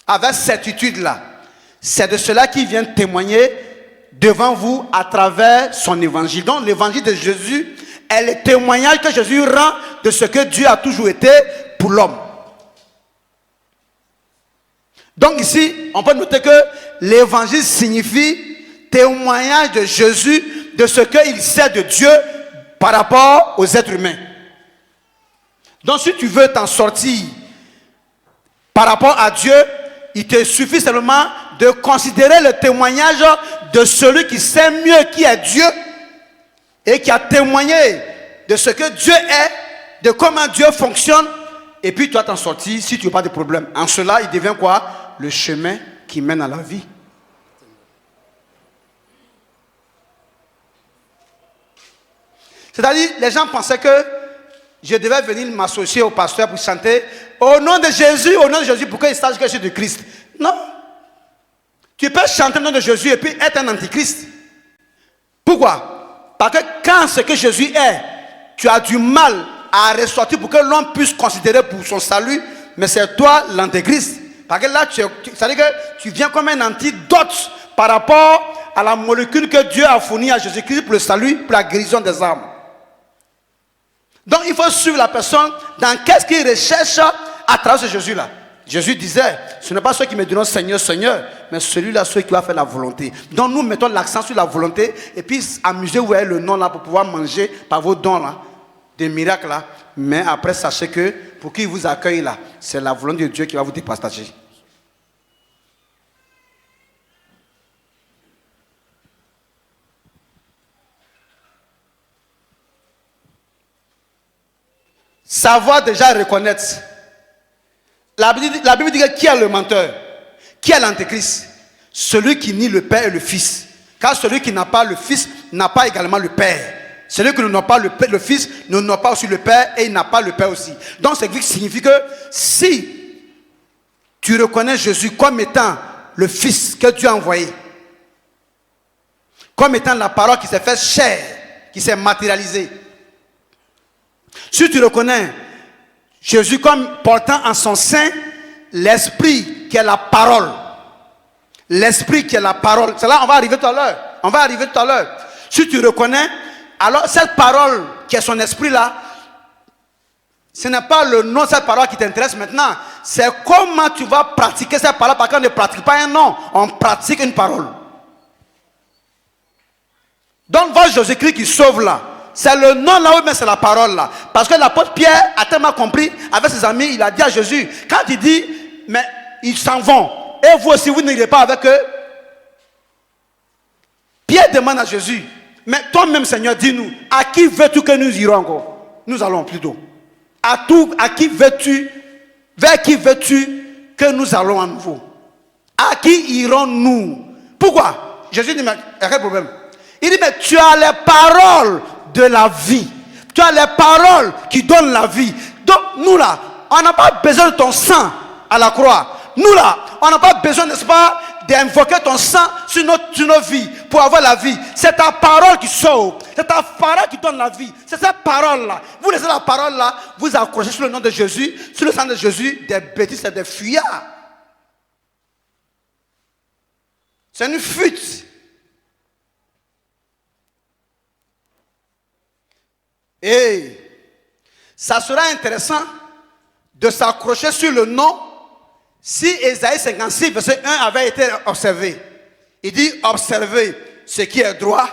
[SPEAKER 1] avec certitude là, c'est de cela qu'il vient témoigner devant vous à travers son évangile. Donc l'évangile de Jésus est le témoignage que Jésus rend de ce que Dieu a toujours été pour l'homme. Donc ici, on peut noter que l'évangile signifie témoignage de Jésus de ce qu'il sait de Dieu par rapport aux êtres humains. Donc si tu veux t'en sortir par rapport à Dieu, il te suffit seulement de considérer le témoignage de celui qui sait mieux qui est Dieu et qui a témoigné de ce que Dieu est, de comment Dieu fonctionne, et puis tu vas t'en sortir si tu n'as pas de problème. En cela, il devient quoi? Le chemin qui mène à la vie. C'est-à-dire, les gens pensaient que je devais venir m'associer au pasteur pour chanter au nom de Jésus, pour qu'ils sachent que je suis de Christ. Non. Tu peux chanter au nom de Jésus et puis être un antichrist. Pourquoi? Parce que quand ce que Jésus est, tu as du mal à ressortir pour que l'homme puisse considérer pour son salut, mais c'est toi l'antéchrist. Parce que là, ça veut dire que tu viens comme un antidote par rapport à la molécule que Dieu a fournie à Jésus-Christ pour le salut, pour la guérison des âmes. Donc il faut suivre la personne dans qu'est-ce qu'il recherche à travers ce Jésus-là. Jésus disait, ce n'est pas ceux qui me diront Seigneur, Seigneur, mais celui-là, ceux qui va faire la volonté. Donc nous mettons l'accent sur la volonté et puis amusez-vous avec le nom là pour pouvoir manger par vos dons là, des miracles là. Mais après, sachez que pour qui vous accueille là, c'est la volonté de Dieu qui va vous départager. Savoir déjà reconnaître. La Bible dit que qui est le menteur? Qui est l'antéchrist? Celui qui nie le Père et le Fils. Car celui qui n'a pas le Fils n'a pas également le Père. Celui qui n'a pas le Fils n'a pas aussi le Père et il n'a pas le Père aussi. Donc ça signifie que si tu reconnais Jésus comme étant le Fils que Dieu a envoyé, comme étant la parole qui s'est faite chair, qui s'est matérialisée, si tu reconnais Jésus comme portant en son sein l'esprit qui est la parole, l'esprit qui est la parole, c'est là on va arriver tout à l'heure. Si tu reconnais, alors cette parole qui est son esprit là, ce n'est pas le nom de cette parole qui t'intéresse maintenant, c'est comment tu vas pratiquer cette parole, parce qu'on ne pratique pas un nom, on pratique une parole. Donc votre Jésus-Christ qui sauve là, c'est le nom là, mais c'est la parole là. Parce que l'apôtre Pierre a tellement compris, avec ses amis, il a dit à Jésus, quand il dit, mais ils s'en vont, et vous aussi vous n'irez pas avec eux. Pierre demande à Jésus, mais toi-même Seigneur, dis-nous, à qui veux-tu que nous irons encore? Nous allons plutôt. À qui veux-tu, vers qui veux-tu que nous allons à nouveau? À qui irons-nous? Pourquoi? Jésus dit, mais il y a quel problème? Il dit, mais tu as les paroles de la vie. Tu as les paroles qui donnent la vie. Donc nous là, on n'a pas besoin de ton sang à la croix. Nous là, on n'a pas besoin, n'est-ce pas, d'invoquer ton sang sur nos vies pour avoir la vie. C'est ta parole qui sauve. C'est ta parole qui donne la vie. C'est cette parole-là. Vous laissez la parole-là, vous accrochez sur le nom de Jésus, sur le sang de Jésus, des bêtises et des fuyards. C'est une fuite. Et ça sera intéressant de s'accrocher sur le nom si Ésaïe 56, verset 1 avait été observé. Il dit, observez ce qui est droit,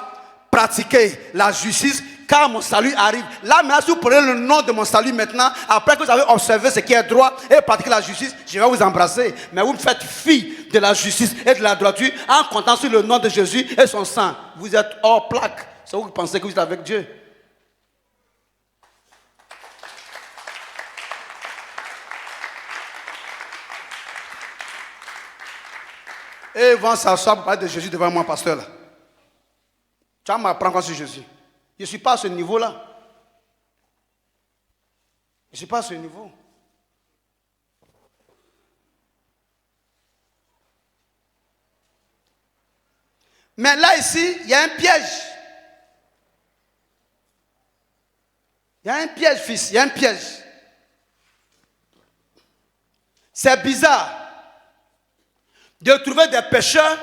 [SPEAKER 1] pratiquez la justice, car mon salut arrive. Là, maintenant, si vous prenez le nom de mon salut maintenant, après que vous avez observé ce qui est droit et pratiqué la justice, je vais vous embrasser. Mais vous me faites fi de la justice et de la droiture en comptant sur le nom de Jésus et son sang. Vous êtes hors plaque. C'est vous qui pensez que vous êtes avec Dieu. Et ils vont s'asseoir pour parler de Jésus devant moi, pasteur. Là. Tu vas m'apprendre quoi sur Jésus. Je ne suis pas à ce niveau-là. Je ne suis pas à ce niveau. Mais là, ici, il y a un piège. Il y a un piège, fils, il y a un piège. C'est bizarre de trouver des pécheurs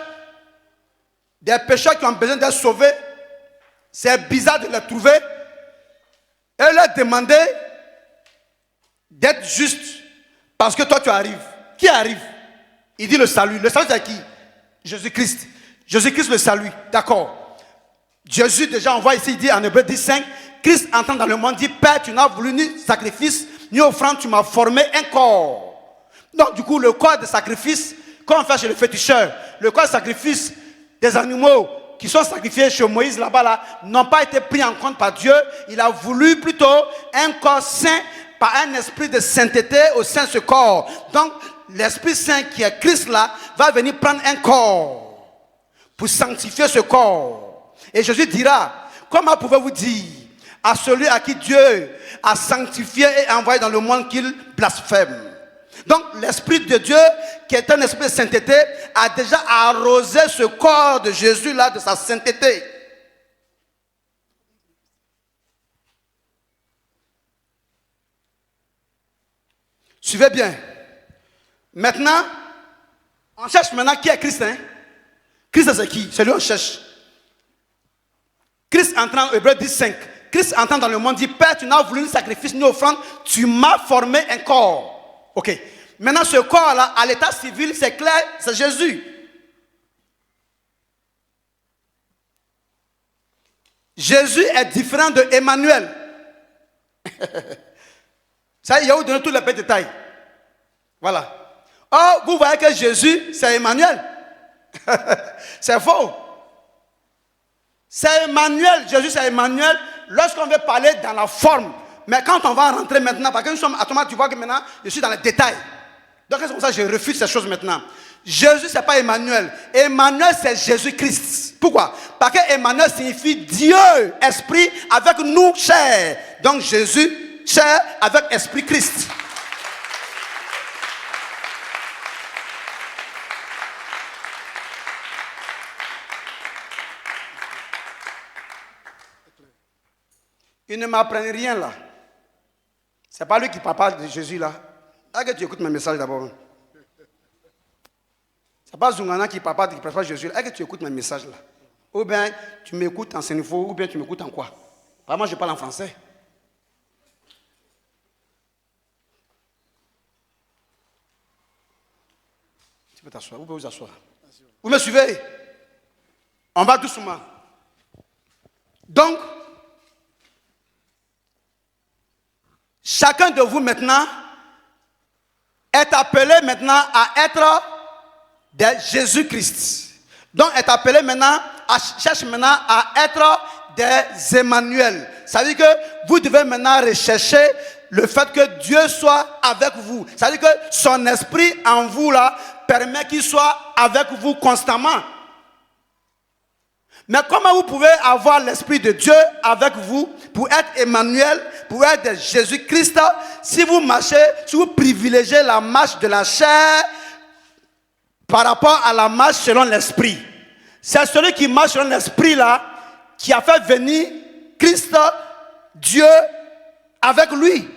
[SPEAKER 1] qui ont besoin d'être sauvés. C'est bizarre de les trouver et leur demander d'être juste parce que toi tu arrives. Qui arrive? Il dit le salut. Le salut c'est qui? Jésus-Christ. Jésus-Christ le salut. D'accord. Jésus déjà on voit ici, il dit en Hébreux 10:5, Christ entrant dans le monde dit, Père, tu n'as voulu ni sacrifice, ni offrande, tu m'as formé un corps. Donc du coup, le corps de sacrifice, comme on fait chez le féticheur, le corps de sacrifice des animaux qui sont sacrifiés chez Moïse là-bas, n'ont pas été pris en compte par Dieu. Il a voulu plutôt un corps saint par un esprit de sainteté au sein de ce corps. Donc, l'Esprit Saint qui est Christ là, va venir prendre un corps pour sanctifier ce corps. Et Jésus dira, comment pouvez-vous dire à celui à qui Dieu a sanctifié et envoyé dans le monde qu'il blasphème? Donc l'Esprit de Dieu, qui est un esprit de sainteté, a déjà arrosé ce corps de Jésus là de sa sainteté. Suivez bien. Maintenant, on cherche maintenant qui est Christ. Hein? Christ c'est qui? C'est lui qu'on cherche. Christ entrant, Hébreux 10:5. Christ entrant dans le monde dit, Père, tu n'as voulu ni sacrifice ni offrande, tu m'as formé un corps. Ok. Maintenant, ce corps-là, à l'état civil, c'est clair, c'est Jésus. Jésus est différent de Emmanuel. Ça, il y a où donner tous les petits détails. Voilà. Or, vous voyez que Jésus, c'est Emmanuel. C'est faux. C'est Emmanuel. Jésus, c'est Emmanuel lorsqu'on veut parler dans la forme. Mais quand on va rentrer maintenant, parce que nous sommes à toi, tu vois que maintenant, je suis dans les détails. Donc c'est pour ça que je refuse ces choses maintenant. Jésus, ce n'est pas Emmanuel. Emmanuel, c'est Jésus-Christ. Pourquoi? Parce que Emmanuel signifie Dieu, Esprit, avec nous, chair. Donc Jésus, chair, avec Esprit Christ. Il ne m'apprennent rien là. C'est pas lui qui parle de Jésus là. Est-ce que tu écoutes mes messages d'abord? C'est pas Zungana qui parle de Jésus. Est-ce que tu écoutes mes messages là? Ou bien tu m'écoutes en sénifo, ou bien tu m'écoutes en quoi? Moi je parle en français. Tu peux t'asseoir, vous pouvez vous asseoir. Vous me suivez? On va doucement. Donc, chacun de vous maintenant est appelé maintenant à être de Jésus-Christ. Donc est appelé maintenant, cherche maintenant à être des Emmanuel. Ça veut dire que vous devez maintenant rechercher le fait que Dieu soit avec vous. Ça veut dire que son esprit en vous là permet qu'il soit avec vous constamment. Mais comment vous pouvez avoir l'Esprit de Dieu avec vous pour être Emmanuel, pour être Jésus-Christ, si vous marchez, si vous privilégiez la marche de la chair par rapport à la marche selon l'Esprit? C'est celui qui marche selon l'Esprit là qui a fait venir Christ, Dieu, avec lui.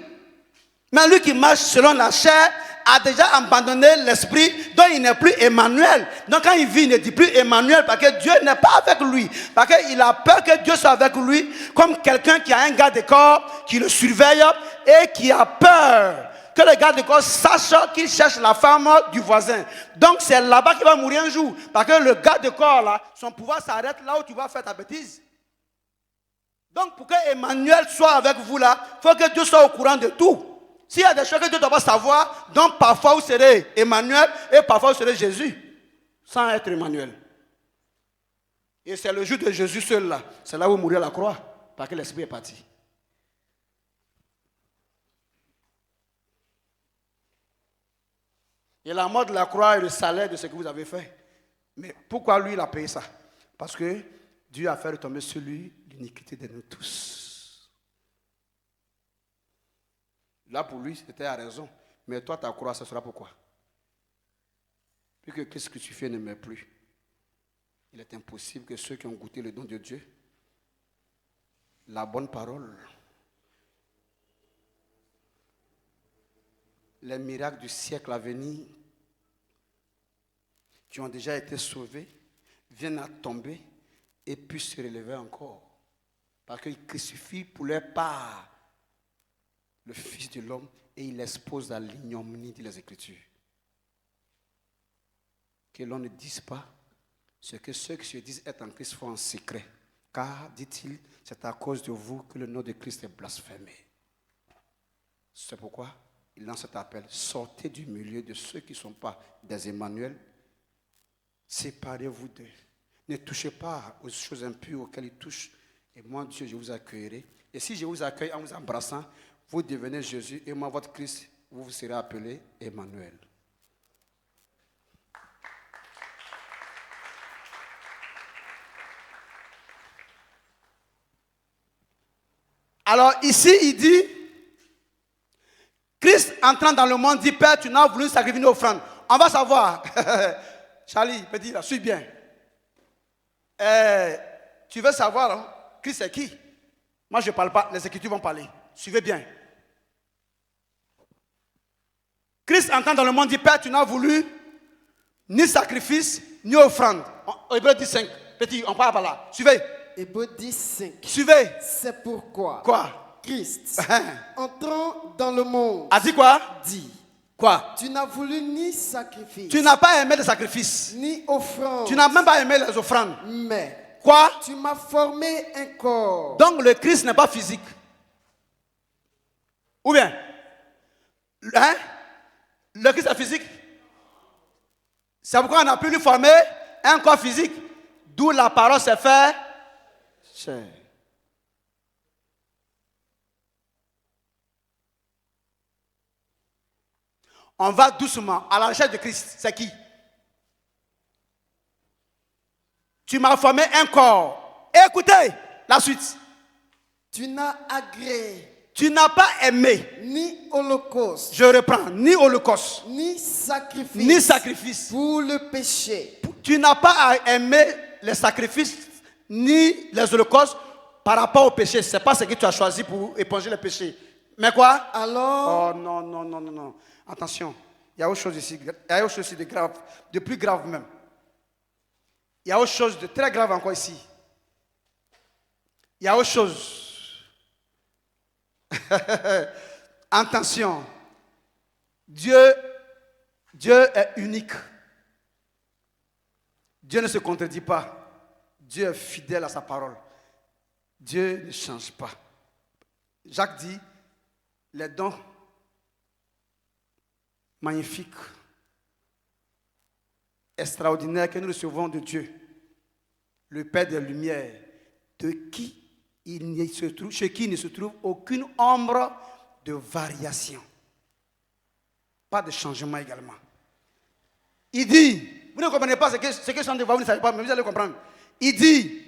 [SPEAKER 1] Mais lui qui marche selon la chair a déjà abandonné l'esprit, donc il n'est plus Emmanuel. Donc quand il vit, il ne dit plus Emmanuel parce que Dieu n'est pas avec lui. Parce qu'il a peur que Dieu soit avec lui, comme quelqu'un qui a un garde corps qui le surveille et qui a peur que le garde corps sache qu'il cherche la femme du voisin. Donc c'est là-bas qu'il va mourir un jour. Parce que le garde corps là, son pouvoir s'arrête là où tu vas faire ta bêtise. Donc pour que Emmanuel soit avec vous là, il faut que Dieu soit au courant de tout. S'il y a des choses que Dieu doit pas savoir, donc parfois vous serez Emmanuel et parfois vous serez Jésus, sans être Emmanuel. Et c'est le jour de Jésus seul là, c'est là où vous mourrez à la croix, parce que l'Esprit est parti. Et la mort de la croix est le salaire de ce que vous avez fait. Mais pourquoi lui il a payé ça? Parce que Dieu a fait retomber sur lui l'iniquité de nous tous. Là, pour lui, c'était à raison. Mais toi, ta croix, ce sera pourquoi? Puisque qu'est-ce que tu fais ne m'est plus. Il est impossible que ceux qui ont goûté le don de Dieu, la bonne parole, les miracles du siècle à venir, qui ont déjà été sauvés, viennent à tomber et puissent se relever encore. Parce qu'il crucifie pour leur part le Fils de l'homme et il expose à l'ignominie des Écritures. Que l'on ne dise pas ce que ceux qui se disent être en Christ font en secret. Car, dit-il, c'est à cause de vous que le nom de Christ est blasphémé. C'est pourquoi il lance cet appel. Sortez du milieu de ceux qui ne sont pas des Emmanuel. Séparez-vous d'eux. Ne touchez pas aux choses impures auxquelles ils touchent. Et moi, Dieu, je vous accueillerai. Et si je vous accueille en vous embrassant, vous devenez Jésus et moi, votre Christ, vous serez appelé Emmanuel. Alors ici, il dit, Christ entrant dans le monde dit, Père, tu n'as voulu sacrifier une offrande. On va savoir. Charlie, petit, là, suis bien. Tu veux savoir, hein? Christ c'est qui? Moi, je ne parle pas, les Écritures vont parler. Suivez bien. Christ entrant dans le monde dit, Père, tu n'as voulu ni sacrifice, ni offrande. Hébreux 10, 5. Petit, on parle par là. Suivez.
[SPEAKER 2] Hébreux 10, 5.
[SPEAKER 1] Suivez.
[SPEAKER 2] C'est pourquoi
[SPEAKER 1] Quoi?
[SPEAKER 2] Christ, entrant dans le monde,
[SPEAKER 1] a dit quoi?
[SPEAKER 2] dit,
[SPEAKER 1] quoi?
[SPEAKER 2] Tu n'as voulu ni sacrifice,
[SPEAKER 1] Tu n'as pas aimé les sacrifices,
[SPEAKER 2] ni offrande,
[SPEAKER 1] tu n'as même pas aimé les offrandes.
[SPEAKER 2] mais
[SPEAKER 1] Quoi?
[SPEAKER 2] tu m'as formé un corps.
[SPEAKER 1] Donc le Christ n'est pas physique. Ou bien? Hein? Le Christ est physique. C'est pourquoi on a pu lui former un corps physique. D'où la parole s'est faite chair. On va doucement à la recherche de Christ. C'est qui? Tu m'as formé un corps. Écoutez la suite.
[SPEAKER 2] Tu n'as agréé
[SPEAKER 1] Tu n'as pas aimé.
[SPEAKER 2] ni holocauste,
[SPEAKER 1] Je reprends. Ni holocauste.
[SPEAKER 2] ni sacrifice,
[SPEAKER 1] Ni sacrifice.
[SPEAKER 2] pour le péché.
[SPEAKER 1] Tu n'as pas aimé les sacrifices ni les holocaustes par rapport au péché. Ce n'est pas ce que tu as choisi pour éponger le péché. Mais quoi?
[SPEAKER 2] Alors,
[SPEAKER 1] Oh non, non, non, non, non. Attention. Il y a autre chose ici. Il y a autre chose ici de grave. De plus grave même. Il y a autre chose de très grave encore ici. Il y a autre chose. Attention. Dieu est unique. Dieu ne se contredit pas. Dieu est fidèle à sa parole. Dieu ne change pas. Jacques dit, les dons magnifiques, extraordinaires que nous recevons de Dieu, le Père des Lumières, de qui chez qui il ne se trouve aucune ombre de variation. Pas de changement également. Il dit, vous ne comprenez pas ce que je suis en train de voir, vous ne savez pas, mais vous allez comprendre. Il dit,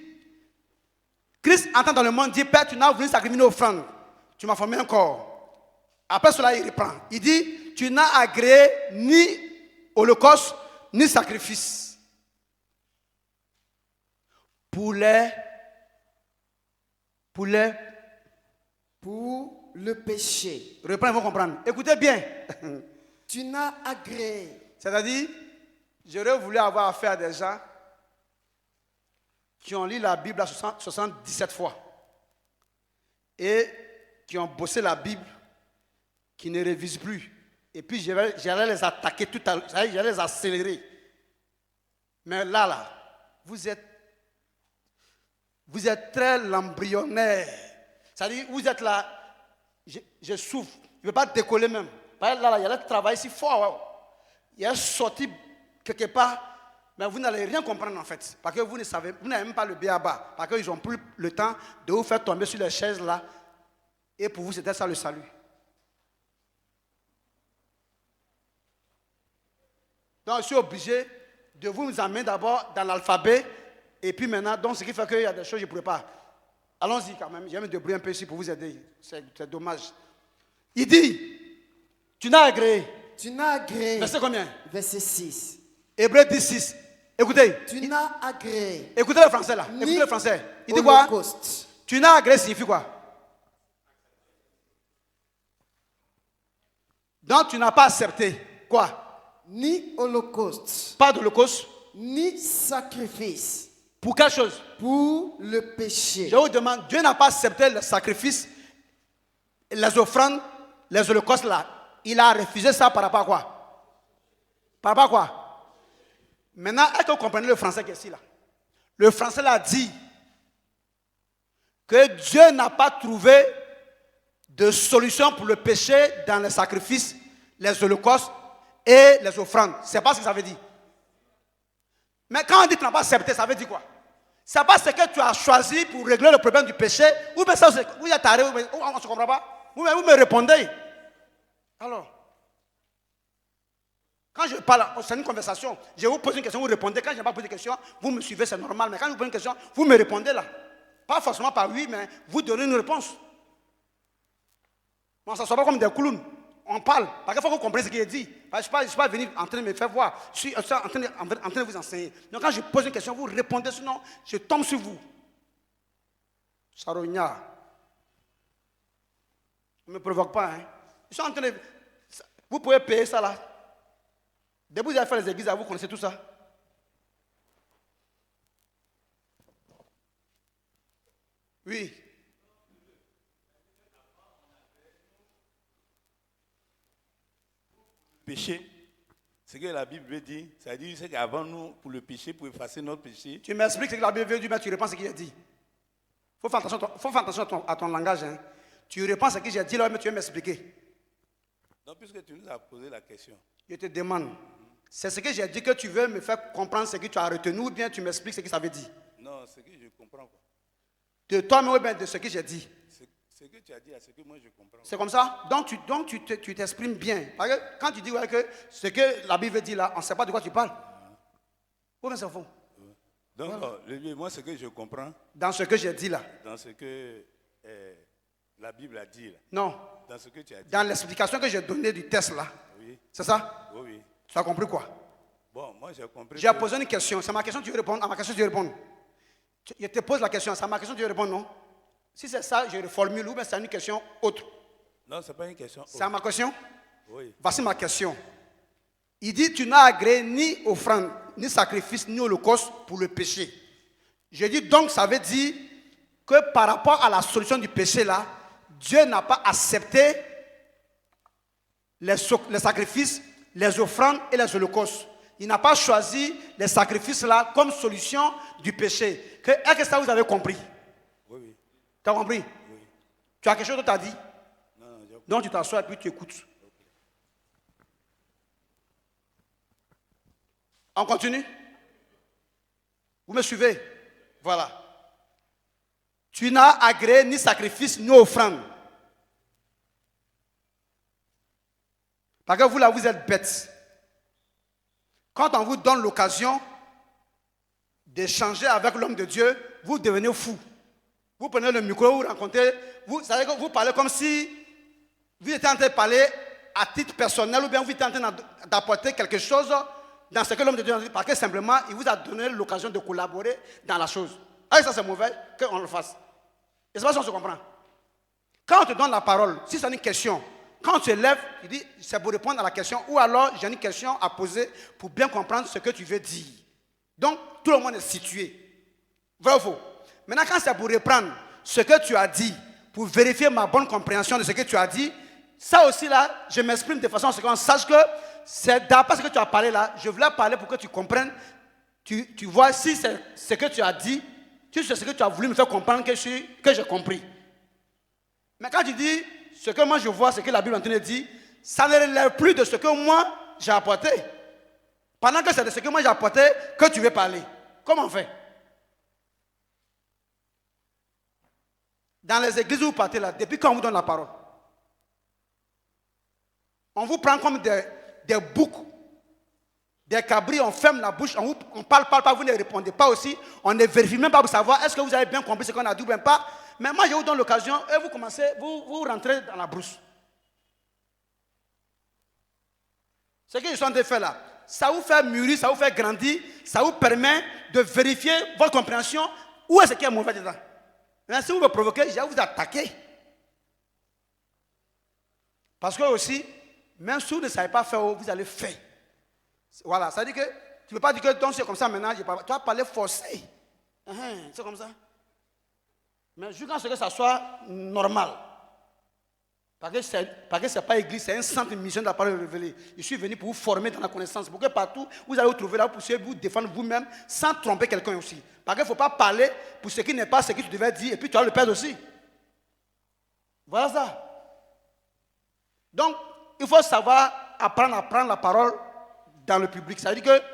[SPEAKER 1] Christ entrant dans le monde dit, Père, tu n'as voulu sacrifier une offrande. Tu m'as formé un corps. Après cela, il reprend. Il dit, tu n'as agréé ni holocauste, ni sacrifice. Pour
[SPEAKER 2] le péché.
[SPEAKER 1] Reprends, il faut comprendre. Écoutez bien.
[SPEAKER 2] Tu n'as agréé.
[SPEAKER 1] C'est-à-dire, j'aurais voulu avoir affaire à des gens qui ont lu la Bible à 77 fois et qui ont bossé la Bible, qui ne révisent plus. Et puis, j'allais les attaquer tout à l'heure, j'allais les accélérer. Mais là, vous êtes très l'embryonnaire. C'est-à-dire, vous êtes là, je souffre, je ne veux pas décoller même. Là, il y a le travail ici fort. Il est sorti quelque part. Mais vous n'allez rien comprendre en fait. Parce que vous n'avez même pas le b.a.-ba. Parce qu'ils n'ont plus le temps de vous faire tomber sur les chaises là. Et pour vous, c'était ça le salut. Donc, je suis obligé de vous amener d'abord dans l'alphabet. Et puis maintenant, donc ce qui fait qu'il y a des choses que je ne pourrais pas. Allons-y quand même. Je vais me débrouiller un peu ici pour vous aider. C'est dommage. Il dit, tu n'as agréé.
[SPEAKER 2] Tu n'as agréé.
[SPEAKER 1] Verset combien?
[SPEAKER 2] Verset 6.
[SPEAKER 1] Hébreux 10, 6. Écoutez.
[SPEAKER 2] Tu n'as agréé.
[SPEAKER 1] Écoutez le français là.
[SPEAKER 2] Ni
[SPEAKER 1] Écoutez le français. Il dit quoi?
[SPEAKER 2] holocauste.
[SPEAKER 1] Tu n'as agréé signifie quoi? Donc tu n'as pas accepté. Quoi?
[SPEAKER 2] Ni holocauste.
[SPEAKER 1] Pas d'holocauste.
[SPEAKER 2] Ni sacrifice.
[SPEAKER 1] Pour quelle chose?
[SPEAKER 2] Pour le péché.
[SPEAKER 1] Je vous demande, Dieu n'a pas accepté le sacrifice, les offrandes, les holocaustes là. Il a refusé ça par rapport à quoi? Par rapport à quoi? Maintenant, est-ce que vous comprenez le français qui est ici là? Le français là dit que Dieu n'a pas trouvé de solution pour le péché dans les sacrifices, les holocaustes et les offrandes. C'est pas ce que ça veut dire. Mais quand on dit que tu n'as pas accepté, ça veut dire quoi? C'est pas ce que tu as choisi pour régler le problème du péché, ou bien ça, vous êtes taré, on ne se comprend pas. Vous me répondez. Alors, quand je parle, c'est une conversation, je vous pose une question, vous répondez. Quand je n'ai pas posé de question, vous me suivez, c'est normal. Mais quand je vous pose une question, vous me répondez là. Pas forcément par oui, mais vous donnez une réponse. Bon, ça ne soit pas comme des clowns. On parle. Parce qu'il faut que vous compreniez ce qu'il est dit. Parce que je ne suis pas venu en train de me faire voir. Je suis en train de vous enseigner. Donc quand je pose une question, vous répondez, sinon je tombe sur vous. Sarognard. Ne me provoque pas. Hein. Ils sont en train de... Vous pouvez payer ça là. Dès que vous avez fait les églises, vous connaissez tout ça. Oui.
[SPEAKER 5] Péché, ce que la Bible dit, ça dit c'est qu'avant nous, pour le péché, pour effacer notre péché.
[SPEAKER 1] Tu m'expliques ce que la Bible dit, mais tu réponds ce qu'il a dit. Il faut faire attention à ton langage. Hein. Tu réponds ce que j'ai dit là, mais tu veux m'expliquer.
[SPEAKER 5] Donc, puisque tu nous as posé la question.
[SPEAKER 1] Je te demande, c'est ce que j'ai dit que tu veux me faire comprendre ce que tu as retenu ou bien tu m'expliques ce que ça veut dire?
[SPEAKER 5] Non, ce que je comprends. Quoi.
[SPEAKER 1] De toi-même ou bien de ce que j'ai dit?
[SPEAKER 5] Ce que tu as dit, c'est ce que moi je comprends.
[SPEAKER 1] C'est comme ça? Donc tu t'exprimes bien. Parce que quand tu dis ouais, que ce que la Bible dit là, on ne sait pas de quoi tu parles. Ou bien c'est faux?
[SPEAKER 5] Donc, moi, ce que je comprends.
[SPEAKER 1] Dans ce que j'ai dit là.
[SPEAKER 5] Dans ce que la Bible a dit là.
[SPEAKER 1] Non.
[SPEAKER 5] Dans ce que tu as dit.
[SPEAKER 1] Dans l'explication que j'ai donnée du test là.
[SPEAKER 5] Oui.
[SPEAKER 1] C'est ça?
[SPEAKER 5] Oui, oui.
[SPEAKER 1] Tu as compris quoi?
[SPEAKER 5] Bon, moi j'ai compris.
[SPEAKER 1] J'ai posé une question. C'est ma question, tu veux répondre. À ma question, tu veux répondre. Je te pose la question. C'est ma question, tu veux répondre, non? Si c'est ça, je reformule ou bien c'est une question autre.
[SPEAKER 5] Non, ce n'est pas une question autre.
[SPEAKER 1] C'est ma question?
[SPEAKER 5] Oui.
[SPEAKER 1] Voici ma question. Il dit, tu n'as agréé ni offrande, ni sacrifice, ni holocauste pour le péché. Je dis donc, ça veut dire que par rapport à la solution du péché là, Dieu n'a pas accepté les sacrifices, les offrandes et les holocaustes. Il n'a pas choisi les sacrifices là comme solution du péché. Est-ce que ça vous avez compris?
[SPEAKER 5] Oui, oui.
[SPEAKER 1] Tu as compris?
[SPEAKER 5] Oui.
[SPEAKER 1] Tu as quelque chose d'autre à dire?
[SPEAKER 5] Non, non, j'ai compris.
[SPEAKER 1] Donc tu t'assois et puis tu écoutes. Okay. On continue? Vous me suivez? Voilà. Tu n'as agréé ni sacrifice ni offrande. Parce que vous là, vous êtes bêtes. Quand on vous donne l'occasion d'échanger avec l'homme de Dieu, vous devenez fou. Vous prenez le micro, vous rencontrez, c'est-à-dire que vous parlez comme si vous étiez en train de parler à titre personnel ou bien vous étiez en train d'apporter quelque chose dans ce que l'homme de Dieu a dit, parce que simplement, il vous a donné l'occasion de collaborer dans la chose. Alors ça c'est mauvais, qu'on le fasse. Et c'est pas si on se comprend. Quand on te donne la parole, si c'est une question, quand tu te lèves, tu dis, c'est pour répondre à la question, ou alors j'ai une question à poser pour bien comprendre ce que tu veux dire. Donc, tout le monde est situé. Vrai ou faux? Maintenant, quand c'est pour reprendre ce que tu as dit, pour vérifier ma bonne compréhension de ce que tu as dit, ça aussi là, je m'exprime de façon à ce qu'on sache que c'est d'après ce que tu as parlé là, je voulais parler pour que tu comprennes, tu vois si c'est ce que tu as dit, si c'est ce que tu as voulu me faire comprendre que j'ai compris. Mais quand tu dis ce que moi je vois, ce que la Bible est en train de dire, ça ne relève plus de ce que moi j'ai apporté. Pendant que c'est de ce que moi j'ai apporté que tu veux parler. Comment on fait? Dans les églises où vous partez là, depuis quand on vous donne la parole? On vous prend comme des boucs, des cabris, on ferme la bouche, on parle, vous ne répondez pas aussi, on ne vérifie même pas pour savoir est-ce que vous avez bien compris ce qu'on a dit ou bien pas. Mais moi je vous donne l'occasion et vous commencez, vous rentrez dans la brousse. Ce que je suis en train de faire là, ça vous fait mûrir, ça vous fait grandir, ça vous permet de vérifier votre compréhension. Où est-ce qu'il y a mauvais dedans? Mais si vous me provoquez, je vais vous attaquer. Parce que aussi, même si vous ne savez pas faire, vous allez faire. Voilà, ça veut dire que tu ne peux pas dire que donc c'est comme ça maintenant, tu vas parler forcé. C'est comme ça. Mais jusqu'à ce que ça soit normal. Parce que ce n'est pas église, c'est un centre de mission de la parole révélée. Je suis venu pour vous former dans la connaissance. Pour que partout, vous allez vous trouver là, pour vous défendre vous-même sans tromper quelqu'un aussi. Parce qu'il ne faut pas parler pour ce qui n'est pas ce que tu devais dire et puis tu vas le perdre aussi. Voilà ça. Donc, il faut savoir apprendre à prendre la parole dans le public. Ça veut dire que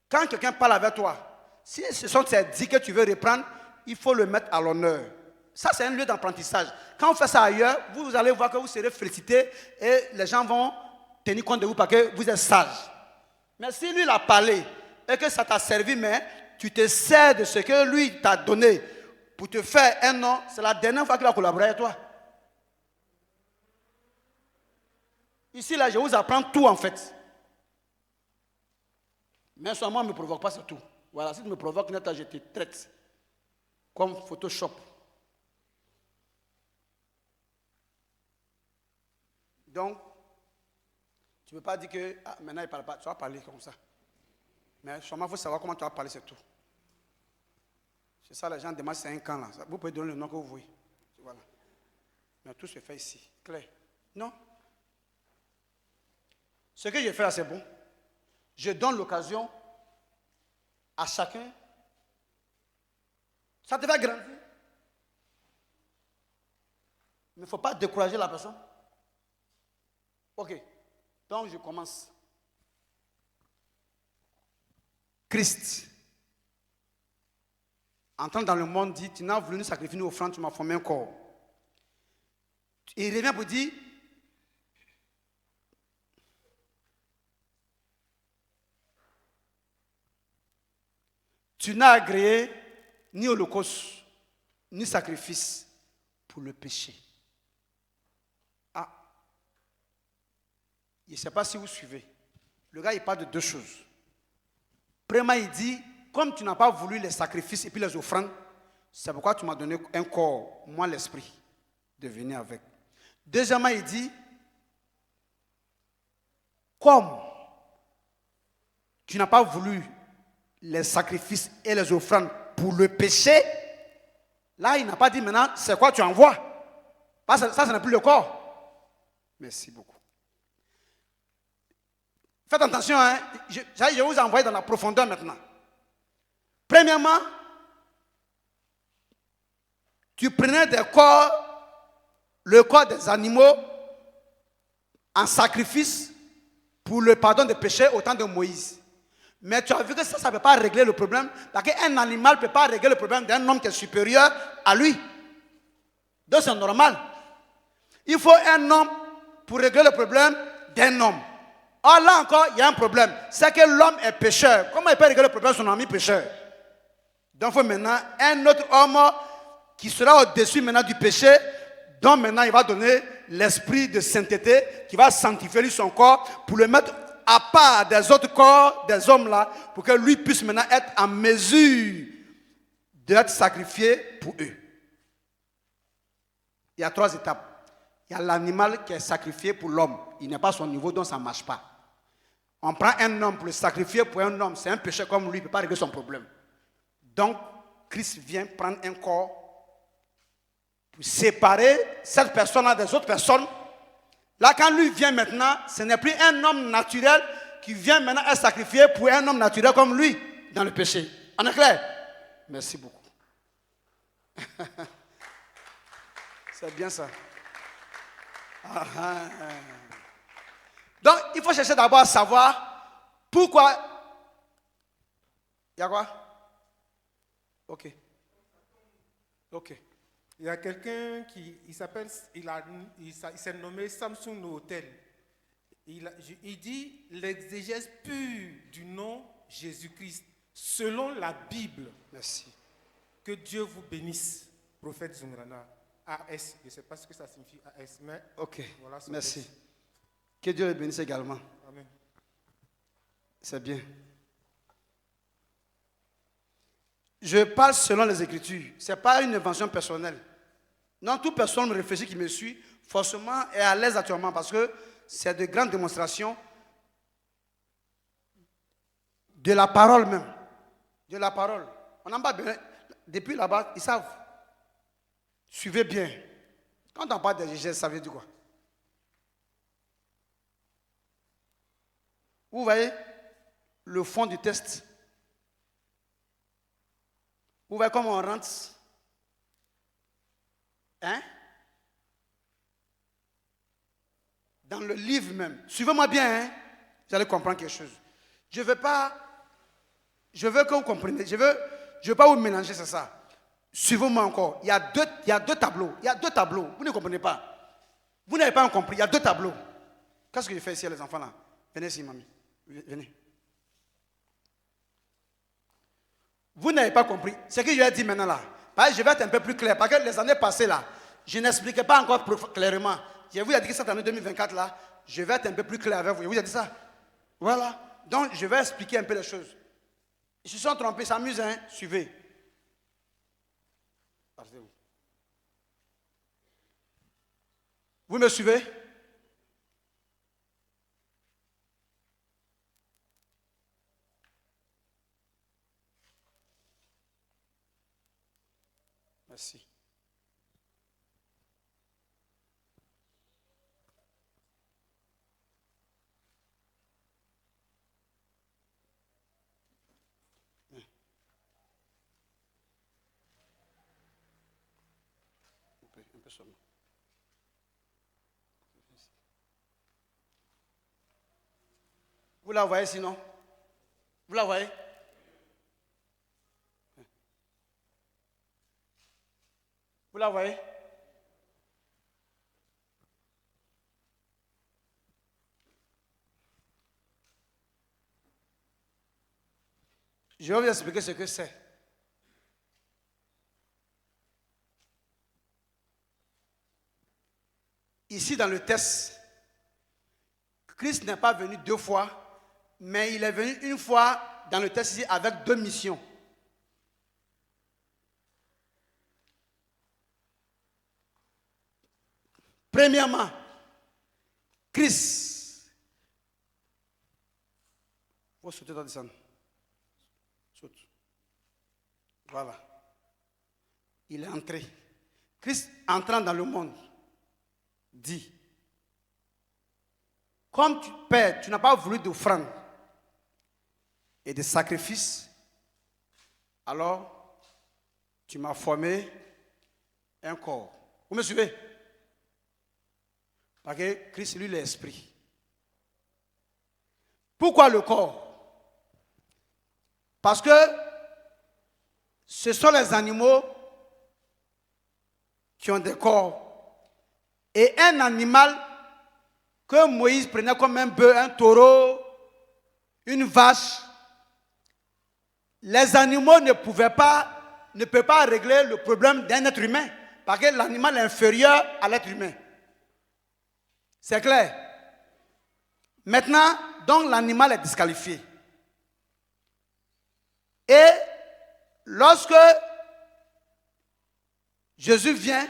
[SPEAKER 1] quand quelqu'un parle avec toi, si ce sont ces dits que tu veux reprendre, il faut le mettre à l'honneur. Ça, c'est un lieu d'apprentissage. Quand vous faites ça ailleurs, vous allez voir que vous serez félicité et les gens vont tenir compte de vous parce que vous êtes sage. Mais si lui, il a parlé et que ça t'a servi, mais tu te sers de ce que lui t'a donné pour te faire un nom, c'est la dernière fois qu'il va collaborer avec toi. Ici, là, je vous apprends tout en fait. Mais seulement ne me provoque pas, c'est tout. Voilà, si tu me provoques, je te traite comme Photoshop. Donc, tu ne peux pas dire que maintenant il ne parle pas, tu vas parler comme ça. Mais seulement il faut savoir comment tu vas parler, c'est tout. C'est ça, les gens demandent, c'est un camp là. Vous pouvez donner le nom que vous voulez. Voilà. Mais tout se fait ici. Clair? Non? Ce que j'ai fait là, c'est bon. Je donne l'occasion à chacun. Ça te fait grandir. Mais il ne faut pas décourager la personne. Ok. Donc je commence. Christ, entrant dans le monde, dit, tu n'as voulu nous sacrifier une offrande, tu m'as formé un corps. Il revient pour dire, tu n'as agréé ni holocauste, ni sacrifice pour le péché. Ah, je ne sais pas si vous suivez. Le gars, il parle de deux choses. Premièrement, il dit, comme tu n'as pas voulu les sacrifices et puis les offrandes, c'est pourquoi tu m'as donné un corps, moi l'esprit, de venir avec. Deuxièmement, il dit, comme tu n'as pas voulu les sacrifices et les offrandes pour le péché, là, il n'a pas dit maintenant, c'est quoi tu envoies? Parce que ça, ce n'est plus le corps. Merci beaucoup. Faites attention, hein? Je vais vous envoyer dans la profondeur maintenant. Premièrement, tu prenais des corps, le corps des animaux, en sacrifice pour le pardon des péchés au temps de Moïse. Mais tu as vu que ça ne peut pas régler le problème, parce qu'un animal ne peut pas régler le problème d'un homme qui est supérieur à lui. Donc c'est normal. Il faut un homme pour régler le problème d'un homme. Or là encore, il y a un problème. C'est que l'homme est pécheur. Comment il peut régler le problème de son ami pécheur? Donc il faut maintenant un autre homme qui sera au-dessus maintenant du péché, dont maintenant il va donner l'esprit de sainteté, qui va sanctifier son corps pour le mettre à part des autres corps des hommes là, pour que lui puisse maintenant être en mesure d'être sacrifié pour eux. Il y a 3 étapes. Il y a l'animal qui est sacrifié pour l'homme. Il n'est pas à son niveau, donc ça ne marche pas. On prend un homme pour le sacrifier pour un homme. C'est un péché comme lui, il ne peut pas régler son problème. Donc, Christ vient prendre un corps pour séparer cette personne-là des autres personnes. Là, quand lui vient maintenant, ce n'est plus un homme naturel qui vient maintenant être sacrifié pour un homme naturel comme lui dans le péché. En est clair? Merci beaucoup. C'est bien ça. Donc, il faut chercher d'abord à savoir pourquoi. Il y a quoi? Ok.
[SPEAKER 7] Il y a quelqu'un il s'est nommé Samsung Hotel. Il dit l'exégèse pure du nom Jésus-Christ, selon la Bible.
[SPEAKER 1] Merci.
[SPEAKER 7] Que Dieu vous bénisse, prophète Zungrana. AS, je ne sais pas ce que ça signifie AS, mais
[SPEAKER 1] ok,
[SPEAKER 7] voilà.
[SPEAKER 1] Merci. Que Dieu le bénisse également.
[SPEAKER 7] Amen.
[SPEAKER 1] C'est bien. Je parle selon les Écritures. Ce n'est pas une invention personnelle. Non, toute personne réfléchit qui me suit, forcément est à l'aise actuellement parce que c'est de grandes démonstrations de la parole même. De la parole. On en parle bien. Depuis là-bas, ils savent. Suivez bien. Quand on parle d'exégèse, ça veut dire quoi? Vous voyez le fond du test. Vous voyez comment on rentre? Hein? Dans le livre même. Suivez-moi bien, hein? Vous allez comprendre quelque chose. Je veux que vous compreniez. Je veux pas vous mélanger, c'est ça. Suivez-moi encore. Il y a deux tableaux. Il y a deux tableaux. Vous ne comprenez pas. Vous n'avez pas compris. Il y a deux tableaux. Qu'est-ce que je fais ici, les enfants là? Venez ici, mamie. Venez. Vous n'avez pas compris. Ce que je vais dire maintenant là. Je vais être un peu plus clair. Parce que les années passées là, je n'expliquais pas encore clairement. Je vous ai dit que cette année 2024 là, je vais être un peu plus clair avec vous. Je vous ai dit ça. Voilà. Donc, je vais expliquer un peu les choses. Ils se sont trompés, s'amusent, hein? Suivez. Partez-vous. Vous me suivez? Merci. Un peu seulement. Vous la voyez sinon? Vous la voyez? Vous la voyez? Je vais vous expliquer ce que c'est. Ici, dans le test, Christ n'est pas venu 2 fois, mais il est venu une fois dans le test ici avec 2 missions. Premièrement, Christ. Il faut sauter dans descendre. Saute. Voilà. Il est entré. Christ entrant dans le monde dit, comme Père, tu n'as pas voulu d'offrande et de sacrifice, alors tu m'as formé un corps. Vous me suivez? Parce que Christ, lui, l'esprit. Pourquoi le corps? Parce que ce sont les animaux qui ont des corps. Et un animal que Moïse prenait comme un bœuf, un taureau, une vache, les animaux ne peuvent pas régler le problème d'un être humain. Parce que l'animal est inférieur à l'être humain. C'est clair? Maintenant, donc l'animal est disqualifié. Et lorsque Jésus vient,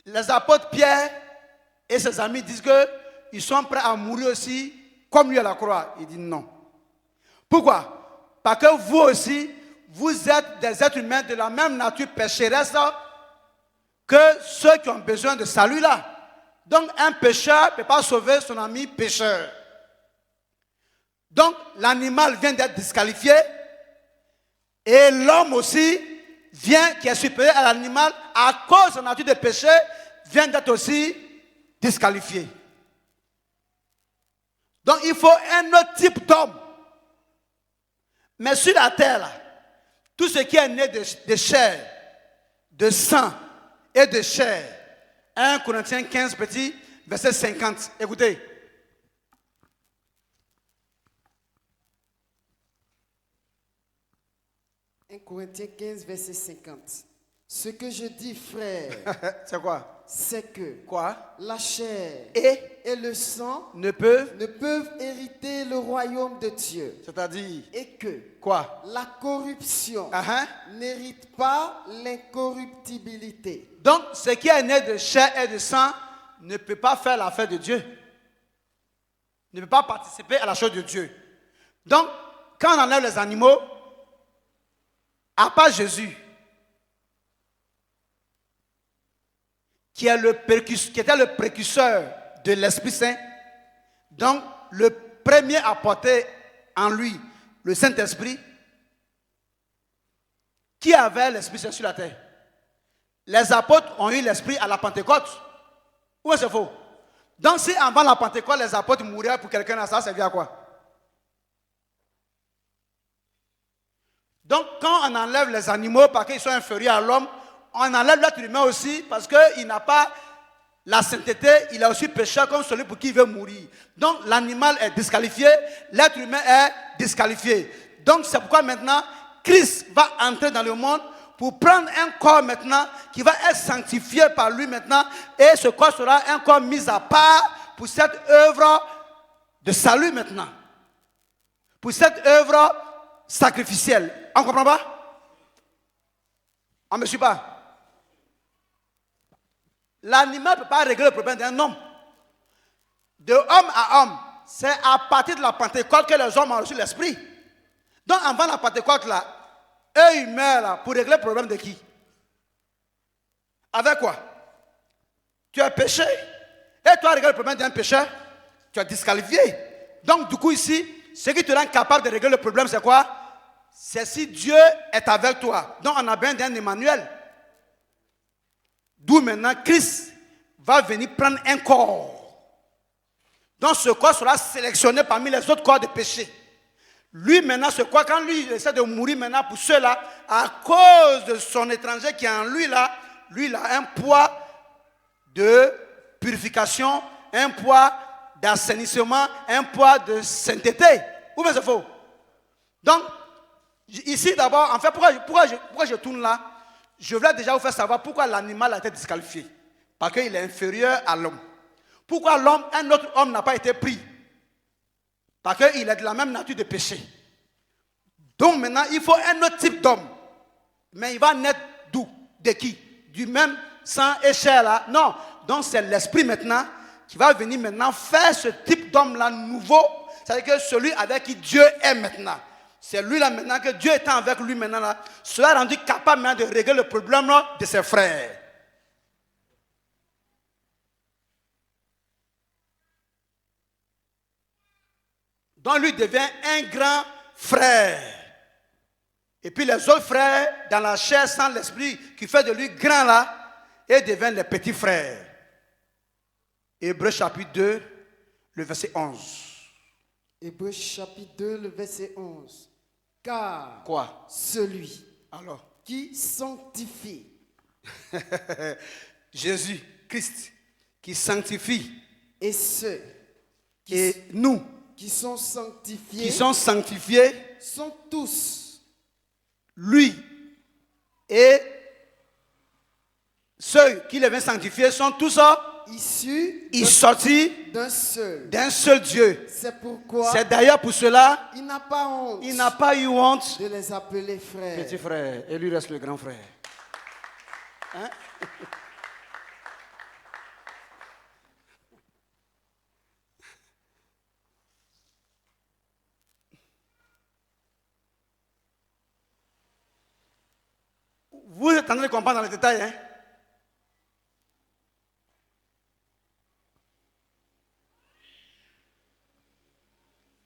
[SPEAKER 1] les apôtres Pierre et ses amis disent qu'ils sont prêts à mourir aussi comme lui à la croix. Il dit non. Pourquoi? Parce que vous aussi, vous êtes des êtres humains de la même nature pécheresse que ceux qui ont besoin de salut là. Donc un pécheur ne peut pas sauver son ami pécheur. Donc l'animal vient d'être disqualifié et l'homme aussi vient, qui est supérieur à l'animal à cause de sa nature de péché, vient d'être aussi disqualifié. Donc il faut un autre type d'homme. Mais sur la terre, là, tout ce qui est né de chair, de sang et de chair, 1 Corinthiens 15, petit, verset 50. Écoutez.
[SPEAKER 2] « 1 Corinthiens 15, verset 50. Ce que je dis, frère,
[SPEAKER 1] C'est quoi?
[SPEAKER 2] c'est que
[SPEAKER 1] Quoi?
[SPEAKER 2] la chair
[SPEAKER 1] Et
[SPEAKER 2] et le sang
[SPEAKER 1] ne peuvent,
[SPEAKER 2] ne peuvent hériter le royaume de Dieu.
[SPEAKER 1] c'est-à-dire
[SPEAKER 2] Et que
[SPEAKER 1] quoi?
[SPEAKER 2] la corruption n'hérite pas l'incorruptibilité.
[SPEAKER 1] Donc, ce qui est né de chair et de sang ne peut pas faire l'affaire de Dieu. Ne peut pas participer à la chose de Dieu. Donc, quand on enlève les animaux, à part Jésus, qui était le précurseur de l'Esprit Saint, donc le premier à porter en lui le Saint-Esprit, qui avait l'Esprit Saint sur la terre? Les apôtres ont eu l'Esprit à la Pentecôte. Ou est-ce faux? Donc si avant la Pentecôte, les apôtres mouraient pour quelqu'un, ça servait à quoi? Donc quand on enlève les animaux parce qu'ils sont inférieurs à l'homme, on enlève l'être humain aussi parce qu'il n'a pas la sainteté, il a aussi péché comme celui pour qui il veut mourir. Donc l'animal est disqualifié, l'être humain est disqualifié. Donc c'est pourquoi maintenant Christ va entrer dans le monde pour prendre un corps maintenant qui va être sanctifié par lui maintenant, et ce corps sera un corps mis à part pour cette œuvre de salut maintenant. Pour cette œuvre sacrificielle. On ne comprend pas? On ne me suit pas? L'animal ne peut pas régler le problème d'un homme. De homme à homme, c'est à partir de la Pentecôte que les hommes ont reçu l'Esprit. Donc avant la Pentecôte là, eux ils meurent là pour régler le problème de qui? Avec quoi? Tu as péché et tu as réglé le problème d'un pécheur, tu as disqualifié. Donc du coup ici, ce qui te rend capable de régler le problème c'est quoi? C'est si Dieu est avec toi. Donc on a besoin d'un Emmanuel. D'où maintenant Christ va venir prendre un corps. Donc ce corps sera sélectionné parmi les autres corps de péché. Lui maintenant, ce corps, quand lui il essaie de mourir maintenant pour ceux-là, à cause de son étranger qui est en lui là, lui il a un poids de purification, un poids d'assainissement, un poids de sainteté. Ou bien c'est faux? Donc, ici d'abord, en fait, pourquoi je tourne là? Je voulais déjà vous faire savoir pourquoi l'animal a été disqualifié. Parce qu'il est inférieur à l'homme. Pourquoi l'homme, un autre homme n'a pas été pris? Parce qu'il est de la même nature de péché. Donc maintenant, il faut un autre type d'homme. Mais il va naître d'où? De qui? Du même sang et chair là? Non. Donc c'est l'esprit maintenant qui va venir maintenant faire ce type d'homme là nouveau. C'est-à-dire que celui avec qui Dieu est maintenant. C'est lui là maintenant que Dieu étant avec lui maintenant là, sera rendu capable maintenant de régler le problème là, de ses frères. Donc lui devient un grand frère. Et puis les autres frères, dans la chair sans l'esprit, qui fait de lui grand là, et deviennent les petits frères. Hébreux chapitre 2, le verset 11.
[SPEAKER 2] Hébreux chapitre 2, le verset 11. Car
[SPEAKER 1] Quoi?
[SPEAKER 2] celui
[SPEAKER 1] Alors,
[SPEAKER 2] qui sanctifie
[SPEAKER 1] Jésus, Christ, qui sanctifie,
[SPEAKER 2] et ceux
[SPEAKER 1] et nous,
[SPEAKER 2] qui sont sanctifiés,
[SPEAKER 1] sont
[SPEAKER 2] tous
[SPEAKER 1] lui, et ceux qui les viennent sanctifier sont tous
[SPEAKER 2] issus
[SPEAKER 1] sortis d'un seul Dieu.
[SPEAKER 2] C'est pourquoi
[SPEAKER 1] C'est d'ailleurs pour cela
[SPEAKER 2] il n'a pas honte
[SPEAKER 1] il n'a pas eu honte
[SPEAKER 2] de les appeler frères.
[SPEAKER 1] petit frère, et lui reste le grand frère. Hein? Vous êtes en train de comprendre dans les détails, hein?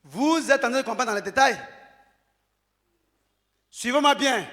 [SPEAKER 1] Vous êtes en train de comprendre dans les détails. Suivez-moi bien.